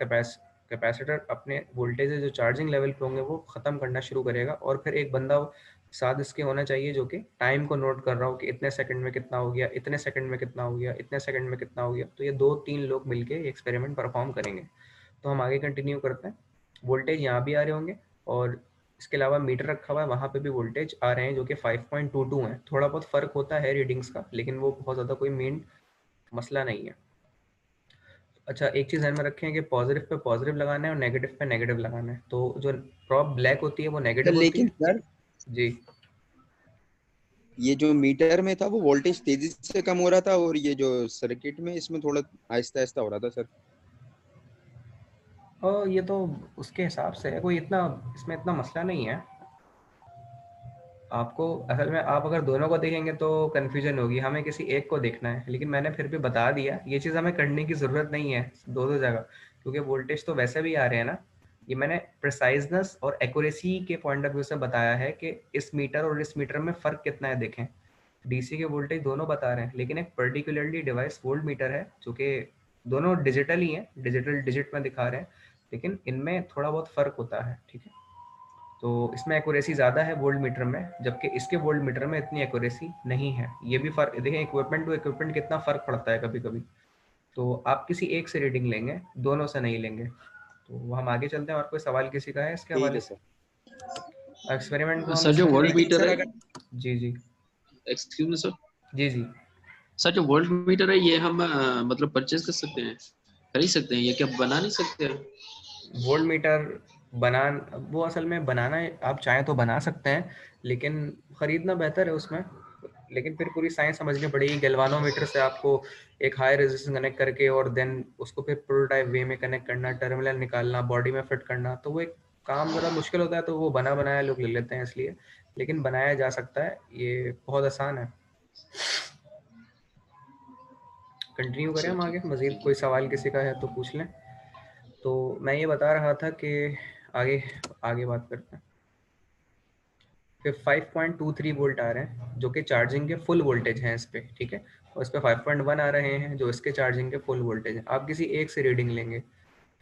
A: कैपेसिटर अपने वोल्टेज जो चार्जिंग लेवल पे होंगे वो ख़त्म करना शुरू करेगा। और फिर एक बंदा साथ इसके होना चाहिए जो कि टाइम को नोट कर रहा हो कि इतने सेकंड में कितना हो गया, इतने सेकंड में कितना हो गया, इतने सेकंड में कितना हो गया। तो ये 2-3 लोग मिलके एक्सपेरिमेंट परफॉर्म करेंगे। तो हम आगे कंटिन्यू करते हैं। वोल्टेज यहाँ भी आ रहे होंगे और इसके अलावा मीटर रखा हुआ है, वहाँ पे भी वोल्टेज आ रहे हैं जो कि 5.22 हैं। थोड़ा बहुत फ़र्क होता है रीडिंग्स का, लेकिन वो बहुत ज़्यादा कोई मेन मसला नहीं है। अच्छा, एक चीज़ ध्यान में रखें कि पॉजिटिव पे पॉजिटिव लगाना है और नेगेटिव पे नेगेटिव लगाना है। तो जो प्रॉप ब्लैक होती है वो नेगेटिव होती
E: लेकिन
A: है
E: सर
A: जी।
E: ये जो मीटर में था वो वोल्टेज तेजी से कम हो रहा था और ये जो सर्किट में इसमें थोड़ा आहिस्ता आहिस्ता हो रहा था सर।
A: और ये तो उसके हिसाब से है, कोई इतना इसमें इतना मसला नहीं है। आपको असल में आप अगर दोनों को देखेंगे तो कन्फ्यूजन होगी, हमें किसी एक को देखना है। लेकिन मैंने फिर भी बता दिया, ये चीज़ हमें करने की ज़रूरत नहीं है दो जगह, क्योंकि वोल्टेज तो वैसे भी आ रहे हैं ना। ये मैंने प्रिसाइजनेस और एक्यूरेसी के पॉइंट ऑफ व्यू से बताया है कि इस मीटर और इस मीटर में फ़र्क कितना है। देखें, डीसी के वोल्टेज दोनों बता रहे हैं, लेकिन एक पर्टिकुलरली डिवाइस वोल्ट मीटर है जो कि दोनों डिजिटल ही हैं, डिजिटल डिजिट में दिखा रहे हैं, लेकिन इनमें थोड़ा बहुत फ़र्क होता है। ठीक है, तो इसमें एक्यूरेसी ज़्यादा है वोल्ट मीटर में, जबकि इसके वोल्ट मीटर में इतनी एक्यूरेसी नहीं है। ये भी फ़र्क देखें, इक्विपमेंट टू इक्विपमेंट कितना फ़र्क पड़ता है कभी कभी। तो आप किसी एक से रीडिंग लेंगे, दोनों से नहीं लेंगे। तो हम आगे चलते हैं। और कोई सवाल किसी का है इसके
E: ठीक
A: हवाले
E: है
A: से?
E: सर।
A: एक्सपेरिमेंट को हम
D: सर
A: इस
D: जो
A: तरह
D: वोल्ट
A: से
D: मीटर है,
A: जी जी
D: एक्सक्यूज मी सर,
A: जी जी
D: सर जो वोल्ट मीटर है ये हम मतलब परचेज कर सकते हैं, खरीद सकते हैं, ये क्या बना नहीं सकते हैं?
A: वोल्ट मीटर बना वो असल में बनाना आप चाहें तो बना सकते हैं, लेकिन ख़रीदना बेहतर है उसमें। लेकिन फिर पूरी साइंस समझनी पड़ेगी। गैल्वानोमीटर से आपको एक हाई रेजिस्टेंस कनेक्ट करके और देन उसको फिर प्रोटोटाइप वे में कनेक्ट करना, टर्मिनल निकालना, बॉडी में फिट करना, तो वो एक काम ज़रा मुश्किल होता है तो वो बना बनाया लोग ले लेते हैं इसलिए, लेकिन बनाया जा सकता है, ये बहुत आसान है। कंटिन्यू करें
D: अच्छा
A: हम आगे,
D: ठीक है,
A: मज़ीद
D: ठीक
A: कोई
D: है।
A: सवाल किसी का है तो पूछ लें। तो मैं ये बता रहा था कि आगे आगे बात करते हैं। फिर 5.23 वोल्ट आ रहे हैं जो कि चार्जिंग के फुल वोल्टेज हैं इस पे, ठीक है, और इस पे 5.1 आ रहे हैं जो इसके चार्जिंग के फुल वोल्टेज हैं। आप किसी एक से रीडिंग लेंगे।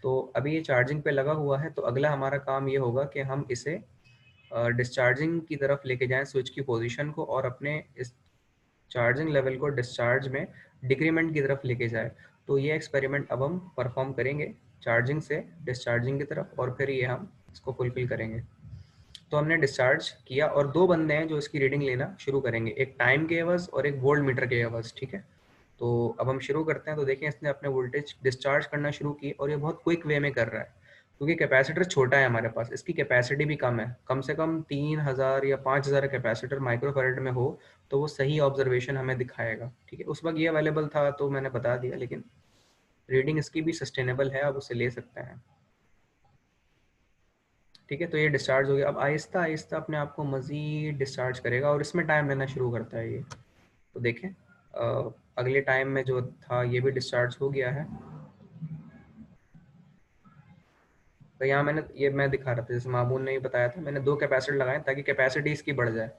A: तो अभी ये चार्जिंग पे लगा हुआ है, तो अगला हमारा काम ये होगा कि हम इसे डिस्चार्जिंग की तरफ लेके जाएं स्विच की पोजीशन को, और अपने इस चार्जिंग लेवल को डिस्चार्ज में डिक्रीमेंट की तरफ लेके जाए। तो ये एक्सपेरिमेंट अब हम परफॉर्म करेंगे चार्जिंग से डिस्चार्जिंग की तरफ, और फिर ये हम इसको फुलफिल करेंगे। तो हमने डिस्चार्ज किया और दो बंदे हैं जो इसकी रीडिंग लेना शुरू करेंगे, एक टाइम के एवज और एक वोल्ट मीटर के एवज, ठीक है। तो अब हम शुरू करते हैं। तो देखें इसने अपने वोल्टेज डिस्चार्ज करना शुरू की और ये बहुत क्विक वे में कर रहा है, क्योंकि कैपेसिटर छोटा है हमारे पास, इसकी कैपेसिटी भी कम है, कम से कम 3000 या 5000 कैपेसिटर माइक्रोफैराड में हो तो वो सही ऑब्जर्वेशन हमें दिखाएगा, ठीक है। उस वक्त ये अवेलेबल था तो मैंने बता दिया, लेकिन रीडिंग इसकी भी सस्टेनेबल है, आप उसे ले सकते हैं, ठीक है। तो ये डिस्चार्ज हो गया। अब आहिस्ता आहिस्ता अपने आप को मज़ीद डिस्चार्ज करेगा और इसमें टाइम लेना शुरू करता है ये। तो देखें अगले टाइम में जो था ये भी डिस्चार्ज हो गया है। तो यहाँ मैंने ये मैं दिखा रहा था, जैसे मामून ने ही बताया था, मैंने 2 कैपेसिटर लगाए ताकि कैपेसिटी इसकी बढ़ जाए।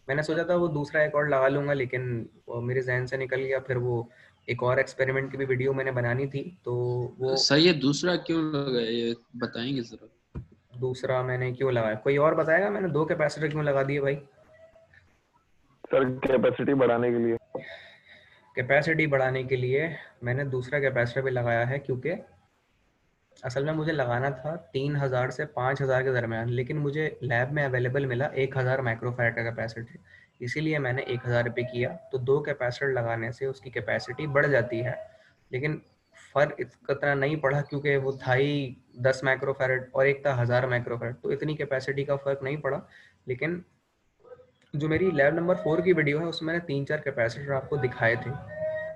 A: मैंने सोचा था वो दूसरा एक और लगा लूँगा, लेकिन वो मेरे जहन से निकल गया। फिर वो एक और एक्सपेरिमेंट की भी वीडियो मैंने बनानी थी, तो वो
D: सही है, दूसरा क्यों लगाया ये बताएंगे जरा?
A: दूसरा मैंने क्यों लगाया, कोई और बताएगा मैंने 2 कैपेसिटर क्यों लगा दिए भाई?
B: सर कैपेसिटी बढ़ाने के लिए।
A: कैपेसिटी बढ़ाने के लिए मैंने दूसरा कैपेसिटर भी लगाया है, क्योंकि असल में मुझे लगाना था 3000 से 5000 के दरमियान, लेकिन मुझे लैब में अवेलेबल मिला 1000 माइक्रोफैराड का कैपेसिटी, इसीलिए मैंने 1000 पे किया। तो 2 कैपेसिटर लगाने से उसकी कैपेसिटी बढ़ जाती है, लेकिन फ़र्क इतना नहीं पड़ा, क्योंकि वो था ही 10 माइक्रोफैराड और एक था 1000 माइक्रोफैराड, तो इतनी कैपेसिटी का फ़र्क नहीं पड़ा। लेकिन जो मेरी लैब नंबर 4 की वीडियो है उसमें मैंने 3-4 कैपेसिटर आपको दिखाए थे,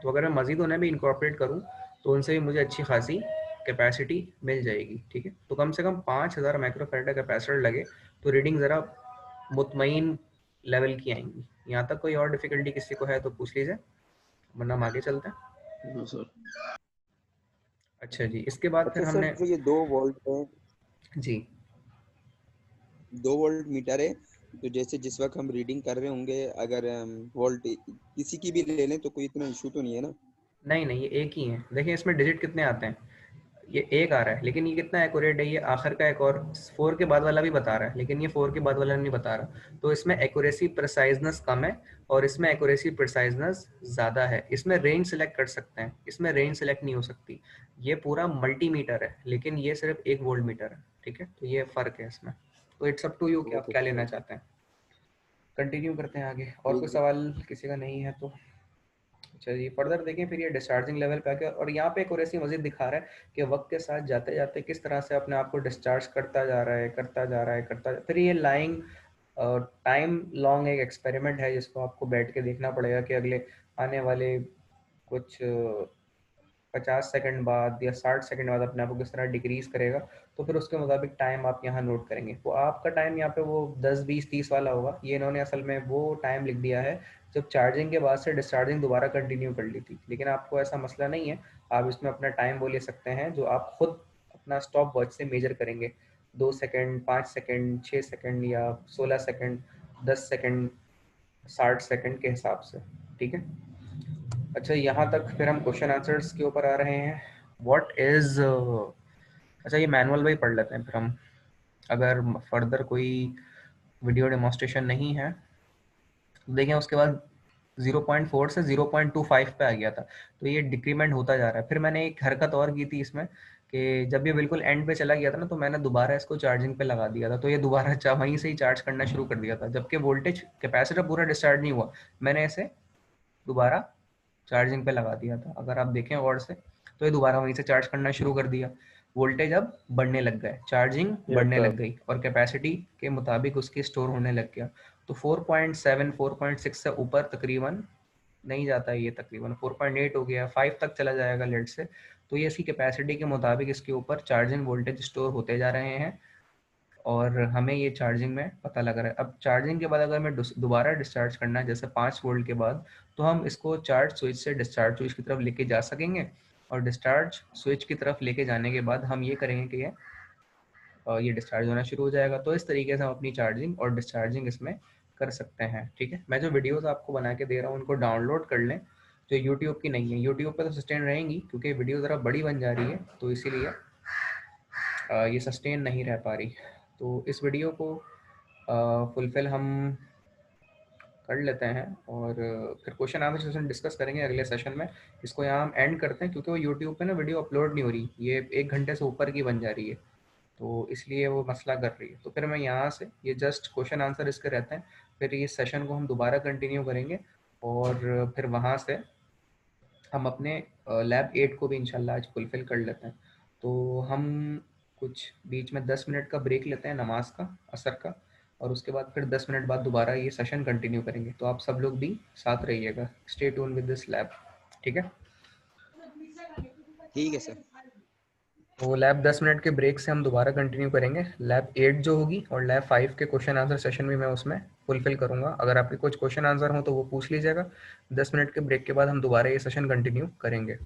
A: तो अगर मैं मज़ीद उन्हें भी इंकॉर्पोरेट करूँ तो उनसे भी मुझे अच्छी खासी कैपेसिटी मिल जाएगी, ठीक है। तो कम से कम 5000 माइक्रोफैराड का कैपेसिटर लगे तो रीडिंग ज़रा मुतमईन लेवल की आएंगी। यहाँ तक कोई और डिफ़िकल्टी किसी को है तो पूछ लीजिए, वरना हम आगे चलते हैं।
D: हाँ सर।
A: अच्छा जी, इसके बाद फिर
E: अच्छा सर,
A: हमने
E: जो ये 2 वोल्ट है,
A: जी
E: 2 वोल्ट मीटर है, तो जैसे जिस वक्त हम रीडिंग कर रहे होंगे, अगर वोल्ट किसी की भी ले लें तो कोई इतना इशू तो नहीं है ना?
A: नहीं नहीं, ये एक ही है। देखिए इसमें डिजिट कितने आते हैं, ये एक आ रहा है, लेकिन ये कितना एक्यूरेट है, ये आखिर का एक और 4 के बाद वाला भी बता रहा है, लेकिन ये 4 के बाद वाला नहीं बता रहा। तो इसमें एक्यूरेसी प्रिसाइजनेस कम है और इसमें एक्यूरेसी प्रिसाइजनेस ज़्यादा है। इसमें रेंज सेलेक्ट कर सकते हैं, इसमें रेंज सेलेक्ट नहीं हो सकती। ये पूरा मल्टीमीटर है, लेकिन ये सिर्फ 1 वोल्ट मीटर है, ठीक है। तो ये फ़र्क है इसमें। तो इट्स अप टू यू कि आप
E: ओके
A: क्या
E: सर,
A: लेना
E: ओके।
A: चाहते हैं। कंटिन्यू करते हैं आगे, और कोई
E: ठीक है।
A: सवाल किसी का नहीं है तो चलिए फर्दर देखें। फिर ये डिस्चार्जिंग लेवल पे आके, और यहाँ पे एक और ऐसी मज़ीद दिखा रहा है कि वक्त के साथ जाते जाते किस तरह से अपने आप को डिस्चार्ज करता जा रहा है, करता जा रहा है, फिर ये लाइंग टाइम लॉन्ग एक एक्सपेरिमेंट है जिसको आपको बैठ के देखना पड़ेगा कि अगले आने वाले कुछ 50 सेकंड बाद या 60 सेकंड बाद अपने आप को किस तरह डिक्रीज करेगा। तो फिर उसके मुताबिक टाइम आप यहाँ नोट करेंगे। तो आपका टाइम यहाँ पे वो 10 20 30 वाला होगा, ये इन्होंने असल में वो टाइम लिख दिया है जब चार्जिंग के बाद से डिस्चार्जिंग दोबारा कंटिन्यू कर ली थी। लेकिन आपको ऐसा मसला नहीं है, आप इसमें अपना टाइम वो ले सकते हैं जो आप खुद अपना स्टॉप वॉच से मेजर करेंगे, 2 सेकंड, 5 सेकंड, 6 सेकंड या 16 सेकंड, 10 सेकंड, 60 सेकंड के हिसाब से, ठीक है। अच्छा, यहाँ तक फिर हम क्वेश्चन आंसर्स के ऊपर आ रहे हैं। व्हाट इज अच्छा, ये मैनुअल भी पढ़ लेते हैं फिर हम, अगर फर्दर कोई वीडियो डेमोन्स्ट्रेशन नहीं है तो देखें। उसके बाद 0.4 से 0.25 पे आ गया था, तो ये डिक्रीमेंट होता जा रहा है। फिर मैंने एक हरकत और की थी इसमें कि जब ये बिल्कुल एंड पे चला गया था ना, तो मैंने दोबारा इसको चार्जिंग पे लगा दिया था, तो ये दोबारा वहीं से ही चार्ज करना शुरू कर दिया था, जबकि वोल्टेज कैपेसिटर पूरा डिस्चार्ज नहीं हुआ। मैंने इसे दोबारा चार्जिंग पे लगा दिया था, अगर आप देखें गौर से, तो ये दोबारा वहीं से चार्ज करना शुरू कर दिया। वोल्टेज अब बढ़ने लग गए, चार्जिंग
B: यस
A: बढ़ने
B: सर।
A: लग गई और कैपेसिटी के मुताबिक उसकी स्टोर होने लग गया। तो 4.7 4.6 से ऊपर तकरीबन नहीं जाता है, ये तकरीबन 4.8 हो गया, 5 तक चला जाएगा लेट से। तो ये इसकी कैपेसिटी के मुताबिक इसके ऊपर चार्जिंग वोल्टेज स्टोर होते जा रहे हैं और हमें ये चार्जिंग में पता लग रहा है। अब चार्जिंग के बाद अगर मैं दोबारा डिस्चार्ज करना है जैसे 5 वोल्ट के बाद, तो हम इसको चार्ज स्विच से डिस्चार्ज स्विच की तरफ लेके जा सकेंगे, और डिस्चार्ज स्विच की तरफ लेके जाने के बाद हम ये करेंगे कि ये डिस्चार्ज होना शुरू हो जाएगा। तो इस तरीके से हम अपनी चार्जिंग और डिस्चार्जिंग इसमें कर सकते हैं। ठीक है, मैं जो वीडियोस आपको बना के दे रहा हूँ उनको डाउनलोड कर लें, जो यूट्यूब की नहीं है। यूट्यूब पे तो सस्टेन रहेंगी क्योंकि वीडियो ज़रा बड़ी बन जा रही है, तो इसीलिए ये सस्टेन नहीं रह पा रही। तो इस वीडियो को फुलफिल हम कर लेते हैं और फिर क्वेश्चन आंसर सेशन डिस्कस करेंगे अगले सेशन में। इसको यहाँ हम एंड करते हैं क्योंकि वो यूट्यूब पे ना वीडियो अपलोड नहीं हो रही, ये 1 घंटे से ऊपर की बन जा रही है, तो इसलिए वो मसला कर रही है। तो फिर मैं यहाँ से ये जस्ट क्वेश्चन आंसर इसके रहते हैं, फिर ये सेशन को हम दोबारा कंटिन्यू करेंगे और फिर वहाँ से हम अपने लैब 8 को भी इंशाल्लाह आज फुलफिल कर लेते हैं। तो हम कुछ बीच में 10 मिनट का ब्रेक लेते हैं नमाज का, असर का, और उसके बाद फिर 10 मिनट बाद दोबारा ये सेशन कंटिन्यू करेंगे। तो आप सब लोग भी साथ रहिएगा, stay tune with this lab. ठीक है,
E: ठीक है सर।
A: तो लैब 10 मिनट के ब्रेक से हम दोबारा कंटिन्यू करेंगे। लैब 8 जो होगी और लैब 5 के क्वेश्चन आंसर सेशन भी मैं उसमें फुलफिल करूंगा। अगर आपके कुछ क्वेश्चन आंसर हो तो वो पूछ लीजिएगा। 10 मिनट के ब्रेक के बाद हम दोबारा ये सेशन कंटिन्यू करेंगे।